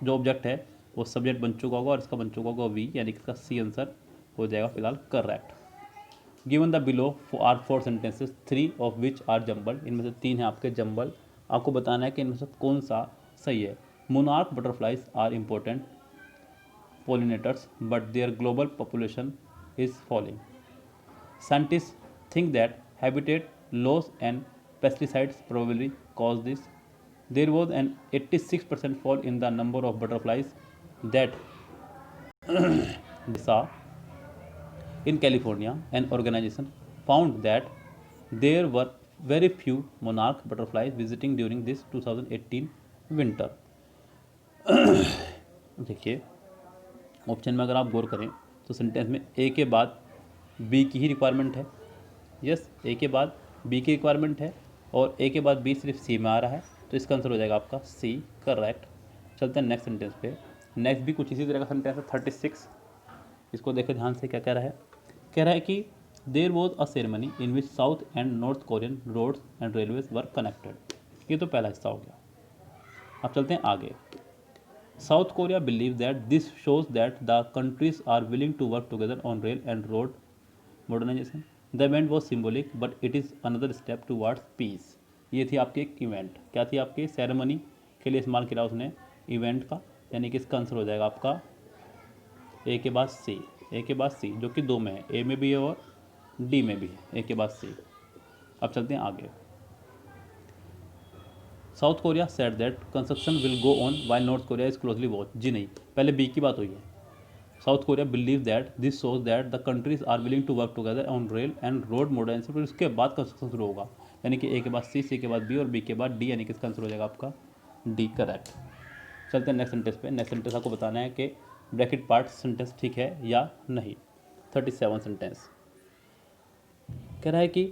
जो ऑब्जेक्ट है वो सब्जेक्ट बन चुका होगा और इसका बन चुका होगा वी, यानी कि इसका सी आंसर हो जाएगा फिलहाल correct. Given the below are 4 sentences, 3 of which are jumbled. इनमें से 3 हैं आपके जम्बल। आपको बताना है कि इनमें से कौन सा सही है। Monarch butterflies are important pollinators, but their global population is falling. Scientists think that habitat loss and pesticides probably cause this. There was an 86% fall in the number of butterflies that they saw in California. An organization found that there were very few monarch butterflies visiting during this 2018 winter. देखिए option में अगर आप गौर करें तो sentence में ए के बाद B की ही रिक्वायरमेंट है। यस, ए के बाद बी की रिक्वायरमेंट है और ए के बाद बी सिर्फ सी में आ रहा है, तो इसका आंसर हो जाएगा आपका सी करेक्ट। चलते हैं नेक्स्ट सेंटेंस पे। नेक्स्ट भी कुछ इसी तरह का सेंटेंस है 36। इसको देखें ध्यान से, क्या कह रहा है? कह रहा है कि there was a ceremony in which South and North Korean roads and railways were connected. ये तो पहला हिस्सा हो गया। अब चलते हैं आगे। South Korea believes that this shows that the countries are willing to work together on rail and road modernization. The event was symbolic, but it is another step towards peace. ये थी आपकी एक इवेंट। क्या थी आपकी? Ceremony के लिए इस्तेमाल किया उसने इवेंट का, यानी कि इसका आंसर हो जाएगा आपका ए के बाद सी। ए के बाद सी जो कि 2 में है, ए में भी है और डी में भी है, ए के बाद सी। अब चलते हैं आगे। South Korea said that construction will go on while North Korea is closely watch. जी नहीं, पहले बी की बात हुई है। South Korea believe that this shows that the countries are willing to work together on rail and road modernisation, फिर उसके बाद कंस्ट्रक्शन शुरू होगा, यानी कि ए के बाद सी, सी के बाद बी और बी के बाद डी, यानी कि इसका आंसर हो जाएगा आपका डी करेक्ट। चलते हैं नेक्स्ट सेंटेंस पे। नेक्स्ट सेंटेंस आपको बताना है कि ब्रैकेट पार्ट सेंटेंस ठीक है या नहीं। 37 सेंटेंस कह रहा है कि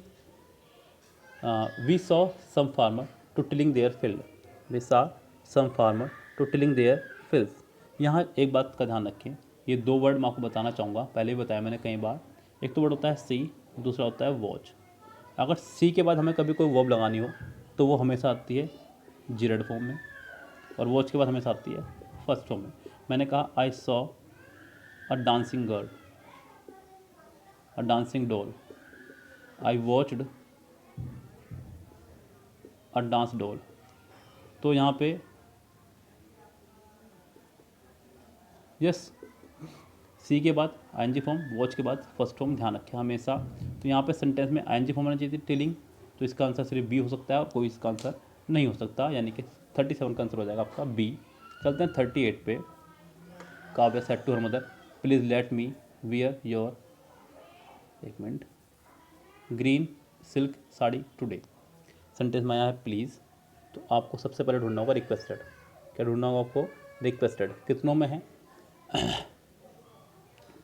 we saw some farmer to tilling their field. We saw some farmer to tilling their fields. यहाँ एक बात का ध्यान रखें, ये 2 वर्ड मैं आपको बताना चाहूँगा, पहले भी बताया मैंने कई बार। एक तो वर्ड होता है सी, दूसरा होता है वॉच। अगर सी के बाद हमें कभी कोई वर्ब लगानी हो तो वो हमेशा आती है जीरेड फॉर्म में, और वॉच के बाद हमेशा आती है फर्स्ट फॉर्म में। मैंने कहा I saw a dancing girl, a dancing doll, I watched a dance doll. तो यहाँ पे यस, सी के बाद आईएनजी फॉर्म, वॉच के बाद फर्स्ट फॉर्म, ध्यान रखें हमेशा। तो यहाँ पे सेंटेंस में आईएनजी फॉर्म होना चाहिए थी टिलिंग, तो इसका आंसर सिर्फ बी हो सकता है और कोई इसका आंसर नहीं हो सकता, यानी कि 37 का आंसर हो जाएगा आपका बी। चलते हैं 38 पे। Kavya said to her mother please let me wear your, एक minute, green silk sari today. Sentence में आया है प्लीज़, तो आपको सबसे पहले ढूंढना होगा रिक्वेस्टेड। क्या ढूंढना होगा आपको? रिक्वेस्टेड कितनों में है?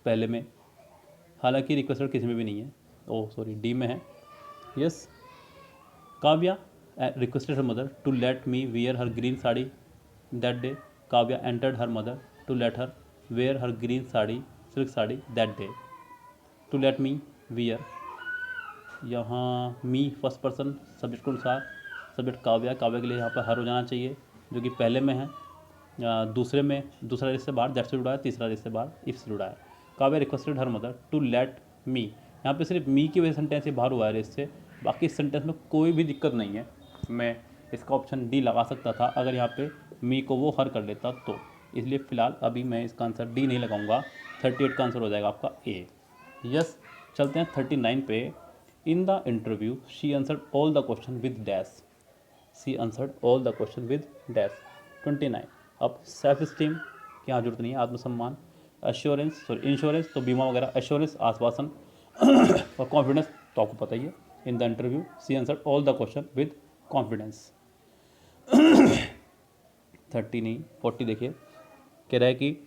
पहले में, हालांकि रिक्वेस्टेड किसी में भी नहीं है, ओह सॉरी डी में है। Yes, Kavya requested her mother to let me wear her green sari that day. Kavya entered her mother to let her wear her green sari, silk sari that day. To let me wear, यहाँ me first person subject के अनुसार, subject Kavya, Kavya के लिए यहाँ पर हर हो जाना चाहिए जो कि पहले में है। दूसरे में दूसरा रिश्ते बाहर दैट से जुड़ा है, तीसरा रिश्ते बाहर इफ से जुड़ा है। Kavya requested her mother to let me, यहाँ पे सिर्फ मी की वजह सेंटेंस ही बाहर हुआ है इससे, बाकी इस सेंटेंस में कोई भी दिक्कत नहीं है। मैं इसका ऑप्शन डी लगा सकता था अगर यहाँ पे मी को वो हर कर लेता तो, इसलिए फ़िलहाल अभी मैं इसका आंसर डी नहीं लगाऊंगा। 38 का आंसर हो जाएगा आपका ए। यस, चलते हैं 39 पे। In the interview she answered all the question with dash. She answered all the question with dash. 29। अब सेल्फ स्टीम की यहाँ जरूरत नहीं है, आत्मसम्मान। अश्योरेंस सॉरी इंश्योरेंस तो बीमा वगैरह, एश्योरेंस आश्वासन और कॉन्फिडेंस तो आपको पता ही है। In the interview she answer all the question with confidence. 30 नहीं 40 देखिए, कह रहा है कि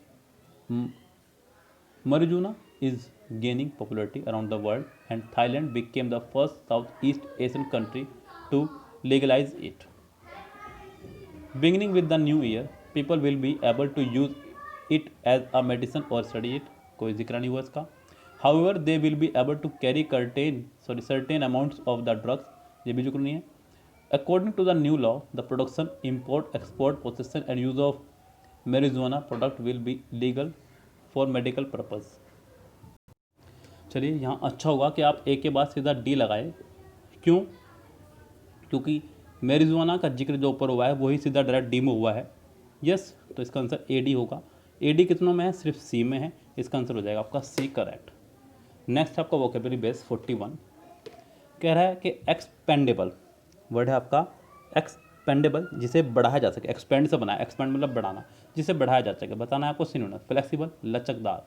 marijuana is gaining popularity around the world and Thailand became the first Southeast Asian country to legalize it. Beginning with the new year, people will be able to use it as a medicine or study it. कोई जिक्र नहीं हुआ इसका। However, they will be able to carry certain amounts of the drugs. ये भी जिक्र नहीं है। According to the new law, the production, import, export, possession and use of marijuana product will be legal for medical purpose. चलिए यहाँ अच्छा होगा कि आप ए के बाद सीधा डी लगाए। क्यों? क्योंकि मैरिजुआना का जिक्र जो ऊपर हुआ है वही सीधा डायरेक्ट डी में हुआ है। यस, तो इसका आंसर ए डी होगा। ए डी कितनों में है? सिर्फ सी में है। इसका आंसर हो जाएगा आपका सी करेक्ट। नेक्स्ट आपका वोकेबलरी बेस 41 कह रहा है कि एक्सपेंडेबल वर्ड है आपका एक्सपेंडेबल, जिसे बढ़ाया जा सके। एक्सपेंड से बनाया, एक्सपेंड मतलब बढ़ाना, जिसे बढ़ाया जा सके। बताना है आपको सिनोनिम। फ्लेक्सिबल लचकदार,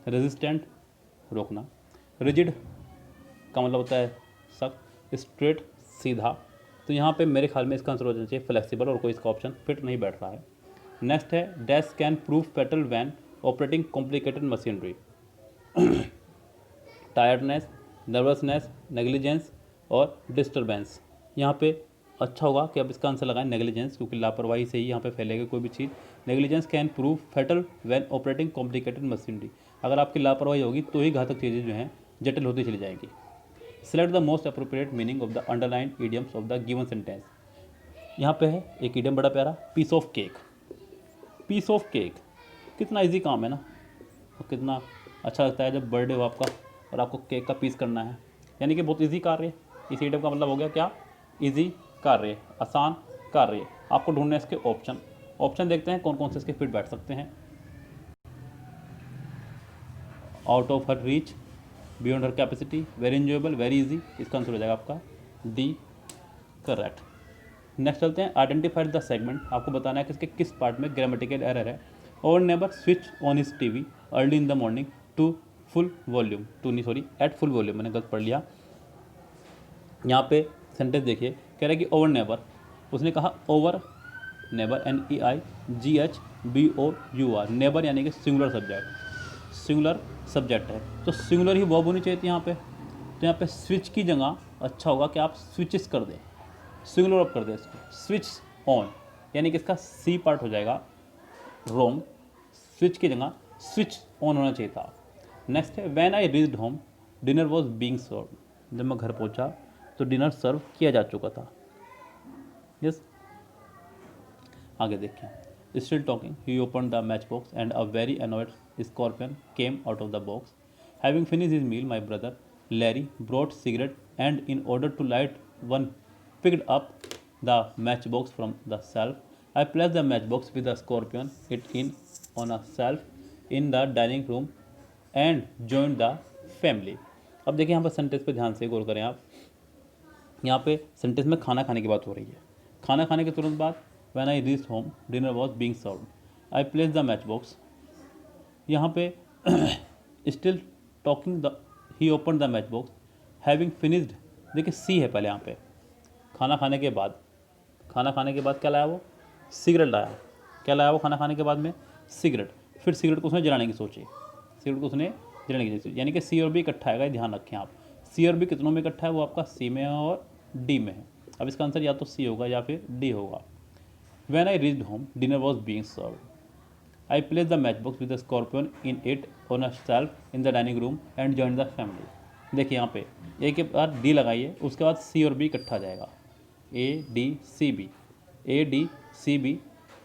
रेजिस्टेंट रोकना, रिजिड का मतलब होता है सख्त, स्ट्रेट सीधा। तो यहाँ पे मेरे ख्याल में इसका आंसर हो जाना चाहिए फ्लेक्सिबल, और कोई इसका ऑप्शन फिट नहीं बैठ रहा है। नेक्स्ट है dash can prove fatal when operating complicated machinery. Tiredness, nervousness, negligence और डिस्टर्बेंस। यहाँ पे अच्छा होगा कि अब इसका आंसर लगाएं नेग्लिजेंस, क्योंकि लापरवाही से ही यहाँ पे फैलेगी कोई भी चीज़। Negligence can prove fatal when operating complicated machinery. अगर आपकी लापरवाही होगी तो ही घातक चीज़ें जो हैं जटिल होती चली जाएंगी। Select the most appropriate meaning of the underline idioms of the given sentence. यहाँ पे है एक इडियम बड़ा प्यारा, piece of cake. Piece of cake कितना इजी काम है ना, और कितना अच्छा लगता है जब बर्थडे हो आपका और आपको केक का पीस करना है। यानी कि बहुत इजी कार्य। इस इडियम का मतलब हो गया क्या? इजी कार्य, आसान कार्य। आपको ढूंढना है इसके ऑप्शन देखते हैं कौन कौन से इसके फिट बैठ सकते हैं। Out of her reach, beyond her capacity, very enjoyable, very easy. इसका आंसर हो जाएगा आपका डी करेक्ट। नेक्स्ट चलते हैं आइडेंटिफाइड द सेगमेंट। आपको बताना है कि इसके किस पार्ट में ग्रामेटिकल एरर है। और neighbour switch on his TV early in the morning to full volume, at full volume, मैंने गलत पढ़ लिया। यहाँ पे सेंटेंस देखिए, कह रहा है कि ओवर नेबर, उसने कहा ओवर नेबर, NEIGHBOUR, नेबर यानी कि सिंगुलर सब्जेक्ट है, तो सिंगुलर ही वर्ब होनी चाहिए थी यहाँ पे। तो यहाँ पे स्विच की जगह अच्छा होगा कि आप स्विचेस कर दें, सिंगुलर वर्ब कर दें इसको, स्विच ऑन, यानी कि इसका सी पार्ट हो जाएगा रोंग। स्विच की जगह स्विच ऑन होना चाहिए था। नेक्स्ट है when I reached home dinner was being served. जब मैं घर पहुंचा तो डिनर सर्व किया जा चुका था। यस, आगे देखिए। Still talking he open the match box and a very annoyed scorpion came out of the box. Having finish his meal my brother Larry brought cigarette and in order to light one picked up the match box from the shelf. I placed the matchbox with the scorpion it in on a shelf in the dining room and joined the family. अब देखिए यहाँ पर sentence पे ध्यान से गौर करें आप। यहाँ पे सेंटेंस में खाना खाने की बात हो रही है। खाना खाने के तुरंत बाद when I reached home dinner was being served. I placed the matchbox. यहाँ पे still talking the he opened the matchbox having finished, देखिए सी है पहले यहाँ पे। खाना खाने के बाद क्या लाया वो? सिगरेट लाया। क्या लाया वो खाना खाने के बाद में? सिगरेट। फिर सिगरेट को उसने जलाने की सोची, यानी कि सी और बी इकट्ठा आएगा, ध्यान रखें आप। सी और बी कितनों में इकट्ठा है? वो आपका सी में है और डी में है। अब इसका आंसर या तो सी होगा या फिर डी होगा। When I reached home dinner was being served. I place the match box with the scorpion in it on a shelf in the dining room and join the family. देखिए यहाँ पे ए के बाद डी लगाइए, उसके बाद सी और बी इकट्ठा आ जाएगा, ADCB,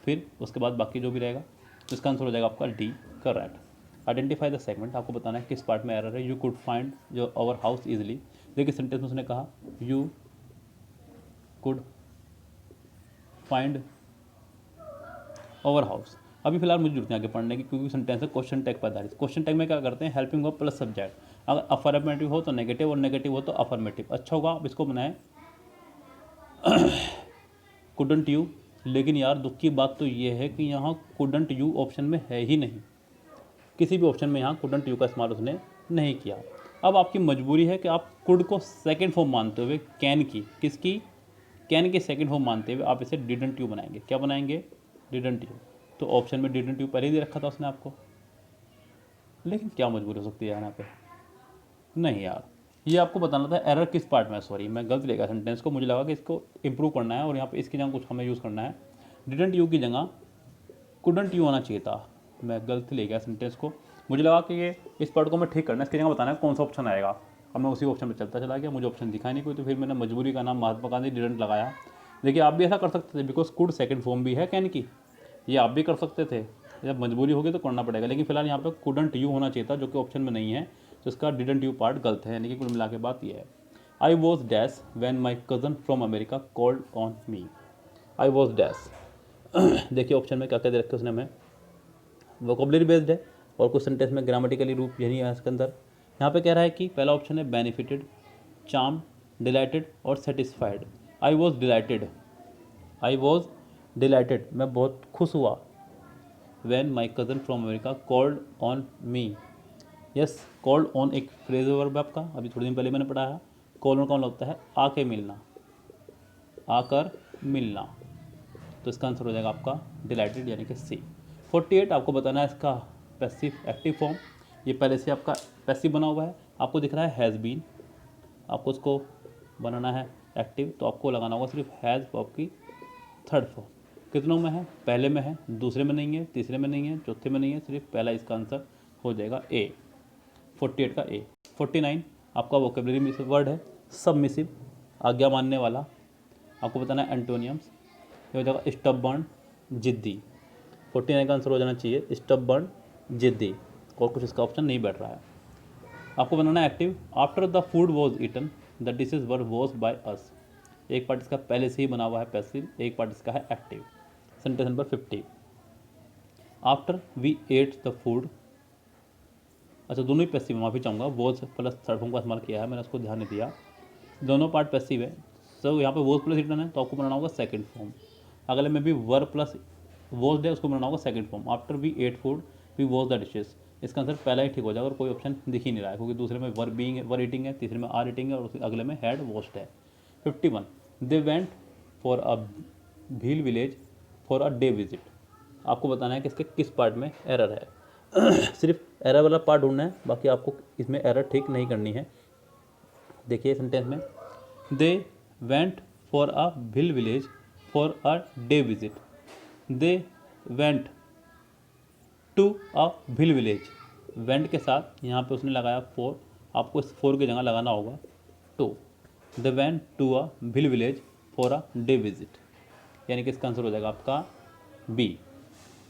फिर उसके बाद बाकी जो भी रहेगा। तो इसका आंसर हो जाएगा आपका D correct. Identify the segment. आपको बताना है किस पार्ट में एरर है। यू कुड फाइंड जो आवर हाउस इजीली। देखिए सेंटेंस में उसने कहा you could find our house. अभी फिलहाल मुझे जरूरत है आगे पढ़ने की, क्योंकि सेंटेंस है क्वेश्चन टैग पर आधारित। क्वेश्चन टैग में क्या करते हैं? Helping verb plus subject. अगर अफर्मेटिव हो तो नेगेटिव और नेगेटिव हो तो अफर्मेटिव। अच्छा होगा आप इसको बनाएं कुडंट यू। लेकिन यार दुख की बात तो ये है कि यहाँ कुडंट यू ऑप्शन में है ही नहीं। किसी भी ऑप्शन में यहाँ कुडंट यू का इस्तेमाल उसने नहीं किया। अब आपकी मजबूरी है कि आप कुड को सेकंड फॉर्म मानते हुए कैन की, किसकी, कैन के सेकंड फॉर्म मानते हुए आप इसे डिडंट यू बनाएंगे। क्या बनाएंगे, डिडंट यू। तो ऑप्शन में डिडंट यू पहले ही दे रखा था उसने आपको, लेकिन क्या मजबूरी हो सकती है यहाँ पे, नहीं यार, ये आपको बताना था एरर किस पार्ट में। सॉरी मैं गलत लेगा सेंटेंस को, मुझे लगा कि इसको इंप्रूव करना है और यहाँ पे इसकी जगह कुछ हमें यूज़ करना है। डिडंट यू की जगह कुडंट यू होना चाहिए था, मैं गलत ले गया सेंटेंस को। मुझे लगा कि ये इस पार्ट को मैं ठीक करना है, इसकी जगह बताना है कौन सा ऑप्शन आएगा। अब मैं उसी ऑप्शन में चलता चला गया, मुझे ऑप्शन दिखा नहीं कोई, तो फिर मैंने मजबूरी का नाम महात्मा गांधी डिडंट लगाया। देखिए आप भी ऐसा कर सकते थे, बिकॉज कुड सेकंड फॉर्म भी है कैन की, ये आप भी कर सकते थे। जब मजबूरी होगी तो करना पड़ेगा, लेकिन फिलहाल यहाँ पे कुडंट यू होना चाहिए था, जो कि ऑप्शन में नहीं है, तो इसका डिडंट यू पार्ट गलत है। यानी कि कुल मिला के बात यह है, I was dash when my cousin from America called on me. I was dash देखिए ऑप्शन में क्या क्या दे रखे उसने हमें, वोकेबलरी बेस्ड है और कुछ सेंटेंस में ग्रामेटिकली रूप यही है इसके अंदर। यहाँ पे कह रहा है कि पहला ऑप्शन है बेनिफिटेड, चार्म, डिलाइटेड और satisfied. I was dilated, I was dilated, मैं बहुत खुश हुआ। When my cousin from America called on me, yes, called on एक फ्रेज वर्ब आपका, अभी थोड़े दिन पहले मैंने पढ़ा है। कॉल ऑन कौन लगता है, आके मिलना, आकर मिलना, तो इसका आंसर हो जाएगा आपका डिलाइटेड यानी कि सी। 48 आपको बताना है इसका पैसिव एक्टिव फॉर्म, ये पहले से आपका पैसिव बना हुआ है, आपको दिख रहा है हैज़ बीन, आपको उसको बनाना है एक्टिव, तो आपको लगाना होगा सिर्फ हैज़ वर्ब की थर्ड फॉर्म। कितनों में है, पहले में है, दूसरे में नहीं है, तीसरे में नहीं है, चौथे में नहीं है, सिर्फ पहला, इसका आंसर हो जाएगा ए, 48 का ए। 49 आपका वोकेबलरी मिसिव वर्ड है सबमिसिव, आज्ञा मानने वाला, आपको बताना है एंटोनियम्स, ये हो जाएगा स्टबबर्न, जिद्दी। 49 का आंसर हो जाना चाहिए स्टबबर्न, जिद्दी, और कुछ इसका ऑप्शन नहीं बैठ रहा है। आपको बनाना है active, after the food was eaten the dishes were wash by us. एक पार्ट इसका पहले से ही बना हुआ है पैसिव, एक पार्ट इसका है active. Sentence number 50, after we ate the food, अच्छा दोनों ही पैसिव, माफ़ी चाहूँगा, वॉज प्लस थर्ड फॉर्म का इस्तेमाल किया है मैंने, उसको ध्यान नहीं दिया, दोनों पार्ट पैसिव है। सो यहाँ पे वॉज प्लस ईटन है, तो आपको बनाना होगा सेकंड फॉर्म। अगले में भी वर प्लस वॉज है, उसको बनाना होगा second form. After we ate food we was the dishes, इसका आंसर पहला ही ठीक हो जाएगा और कोई ऑप्शन दिख ही नहीं रहा है, क्योंकि दूसरे में वर बीइंग है, वर ईटिंग है, तीसरे में आर ईटिंग है, और अगले में हैड वॉश्ड है। 51 दे went for a Bhil village for a day visit, आपको बताना है कि इसके किस पार्ट में एरर है। सिर्फ एरर वाला पार्ट ढूंढना है, बाकी आपको इसमें एरर ठीक नहीं करनी है। देखिए सेंटेंस में, they went for a Bhil village for a day visit, they went to a Bhil village, went के साथ यहाँ पे उसने लगाया फोर, आपको इस फोर की जगह लगाना होगा to, they went to a Bhil village for a day visit, यानी कि इसका आंसर हो जाएगा आपका B.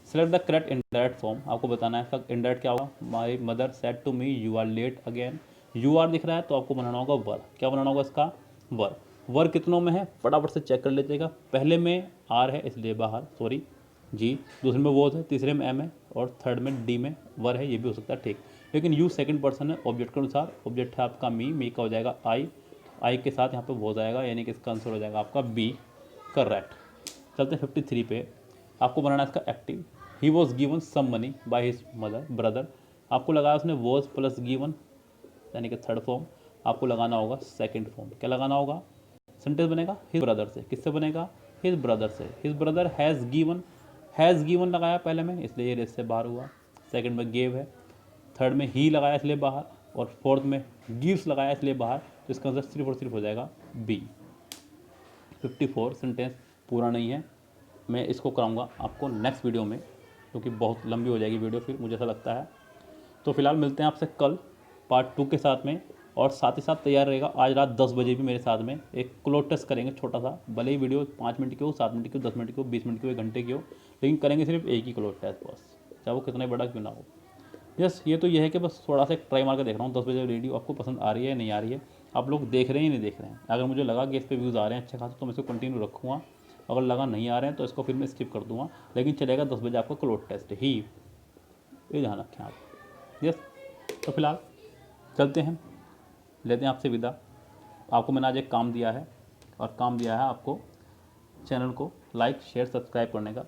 Select the correct indirect form, आपको बताना है इसका इंडायरेक्ट क्या होगा। My mother said to me you are late again, you are दिख रहा है तो आपको बनाना होगा वर, क्या बनाना होगा इसका वर। वर कितनों में है फटाफट से चेक कर लीजिएगा, पहले में आर है इसलिए बाहर, सॉरी जी, दूसरे में वॉज है, तीसरे में एम है, और थर्ड में डी में वर है, ये भी हो सकता है ठीक। लेकिन यू सेकंड पर्सन है ऑब्जेक्ट के अनुसार, ऑब्जेक्ट है आपका मी का हो जाएगा आई, आई के साथ यहाँ पे वॉज आएगा, यानी कि इसका आंसर हो जाएगा आपका बी करेक्ट। चलते हैं 53 पे, आपको बनाना है इसका active. He was given some money by his mother brother, आपको लगाया उसने वॉज प्लस गिवन यानी कि थर्ड फॉर्म, आपको लगाना होगा सेकंड फॉर्म, क्या लगाना होगा, सेंटेंस बनेगा हिज ब्रदर से, किससे बनेगा, हिज ब्रदर से। हिज ब्रदर हैज़ गिवन लगाया पहले में, इसलिए ये रेस से बाहर हुआ, सेकंड में गेव है, थर्ड में ही लगाया इसलिए बाहर, और फोर्थ में गिव्स लगाया इसलिए बाहर, तो इसका आंसर सिर्फ और सिर्फ हो जाएगा बी। 54 सेंटेंस पूरा नहीं है, मैं इसको कराऊंगा आपको नेक्स्ट वीडियो में, क्योंकि बहुत लंबी हो जाएगी वीडियो फिर मुझे ऐसा लगता है। तो फिलहाल मिलते हैं आपसे कल पार्ट 2 के साथ में, और साथ ही साथ तैयार रहेगा आज रात 10 बजे भी मेरे साथ में एक क्लोज टेस्ट करेंगे छोटा सा, भले ही वीडियो 5 मिनट की हो, 7 मिनट की हो, 10 मिनट की हो, 20 मिनट की हो, 1 घंटे की हो, लेकिन करेंगे सिर्फ एक ही क्लोज टेस्ट बस, चाहे वो कितना बड़ा क्यों ना हो। यस, ये तो ये है कि बस थोड़ा सा एक ट्राई मार के देख रहा हूँ 10 बजे वीडियो आपको पसंद आ रही है नहीं आ रही है, आप लोग देख रहे हैं नहीं देख रहे हैं। अगर मुझे लगा कि इस पर व्यूज़ आ रहे हैं अच्छे खासे तो मैं इसको कंटिन्यू रखूँगा, अगर लगा नहीं आ रहे हैं तो इसको फिर मैं स्किप कर दूँगा, लेकिन चलेगा 10 बजे आपका क्लोज टेस्ट ही, ये ध्यान रखें आप। यस, तो फिलहाल चलते हैं, लेते हैं आपसे विदा। आपको मैंने आज एक काम दिया है, और काम दिया है आपको चैनल को लाइक शेयर सब्सक्राइब करने का,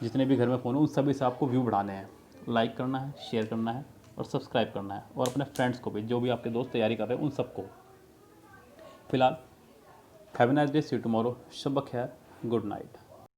जितने भी घर में फ़ोन हो उन सभी से आपको व्यू बढ़ाने हैं, लाइक करना है, शेयर करना है और सब्सक्राइब करना है, और अपने फ्रेंड्स को भी, जो भी आपके दोस्त तैयारी कर रहे हैं उन सबको। फिलहाल have a nice day, see you tomorrow, शब ब खैर, गुड नाइट।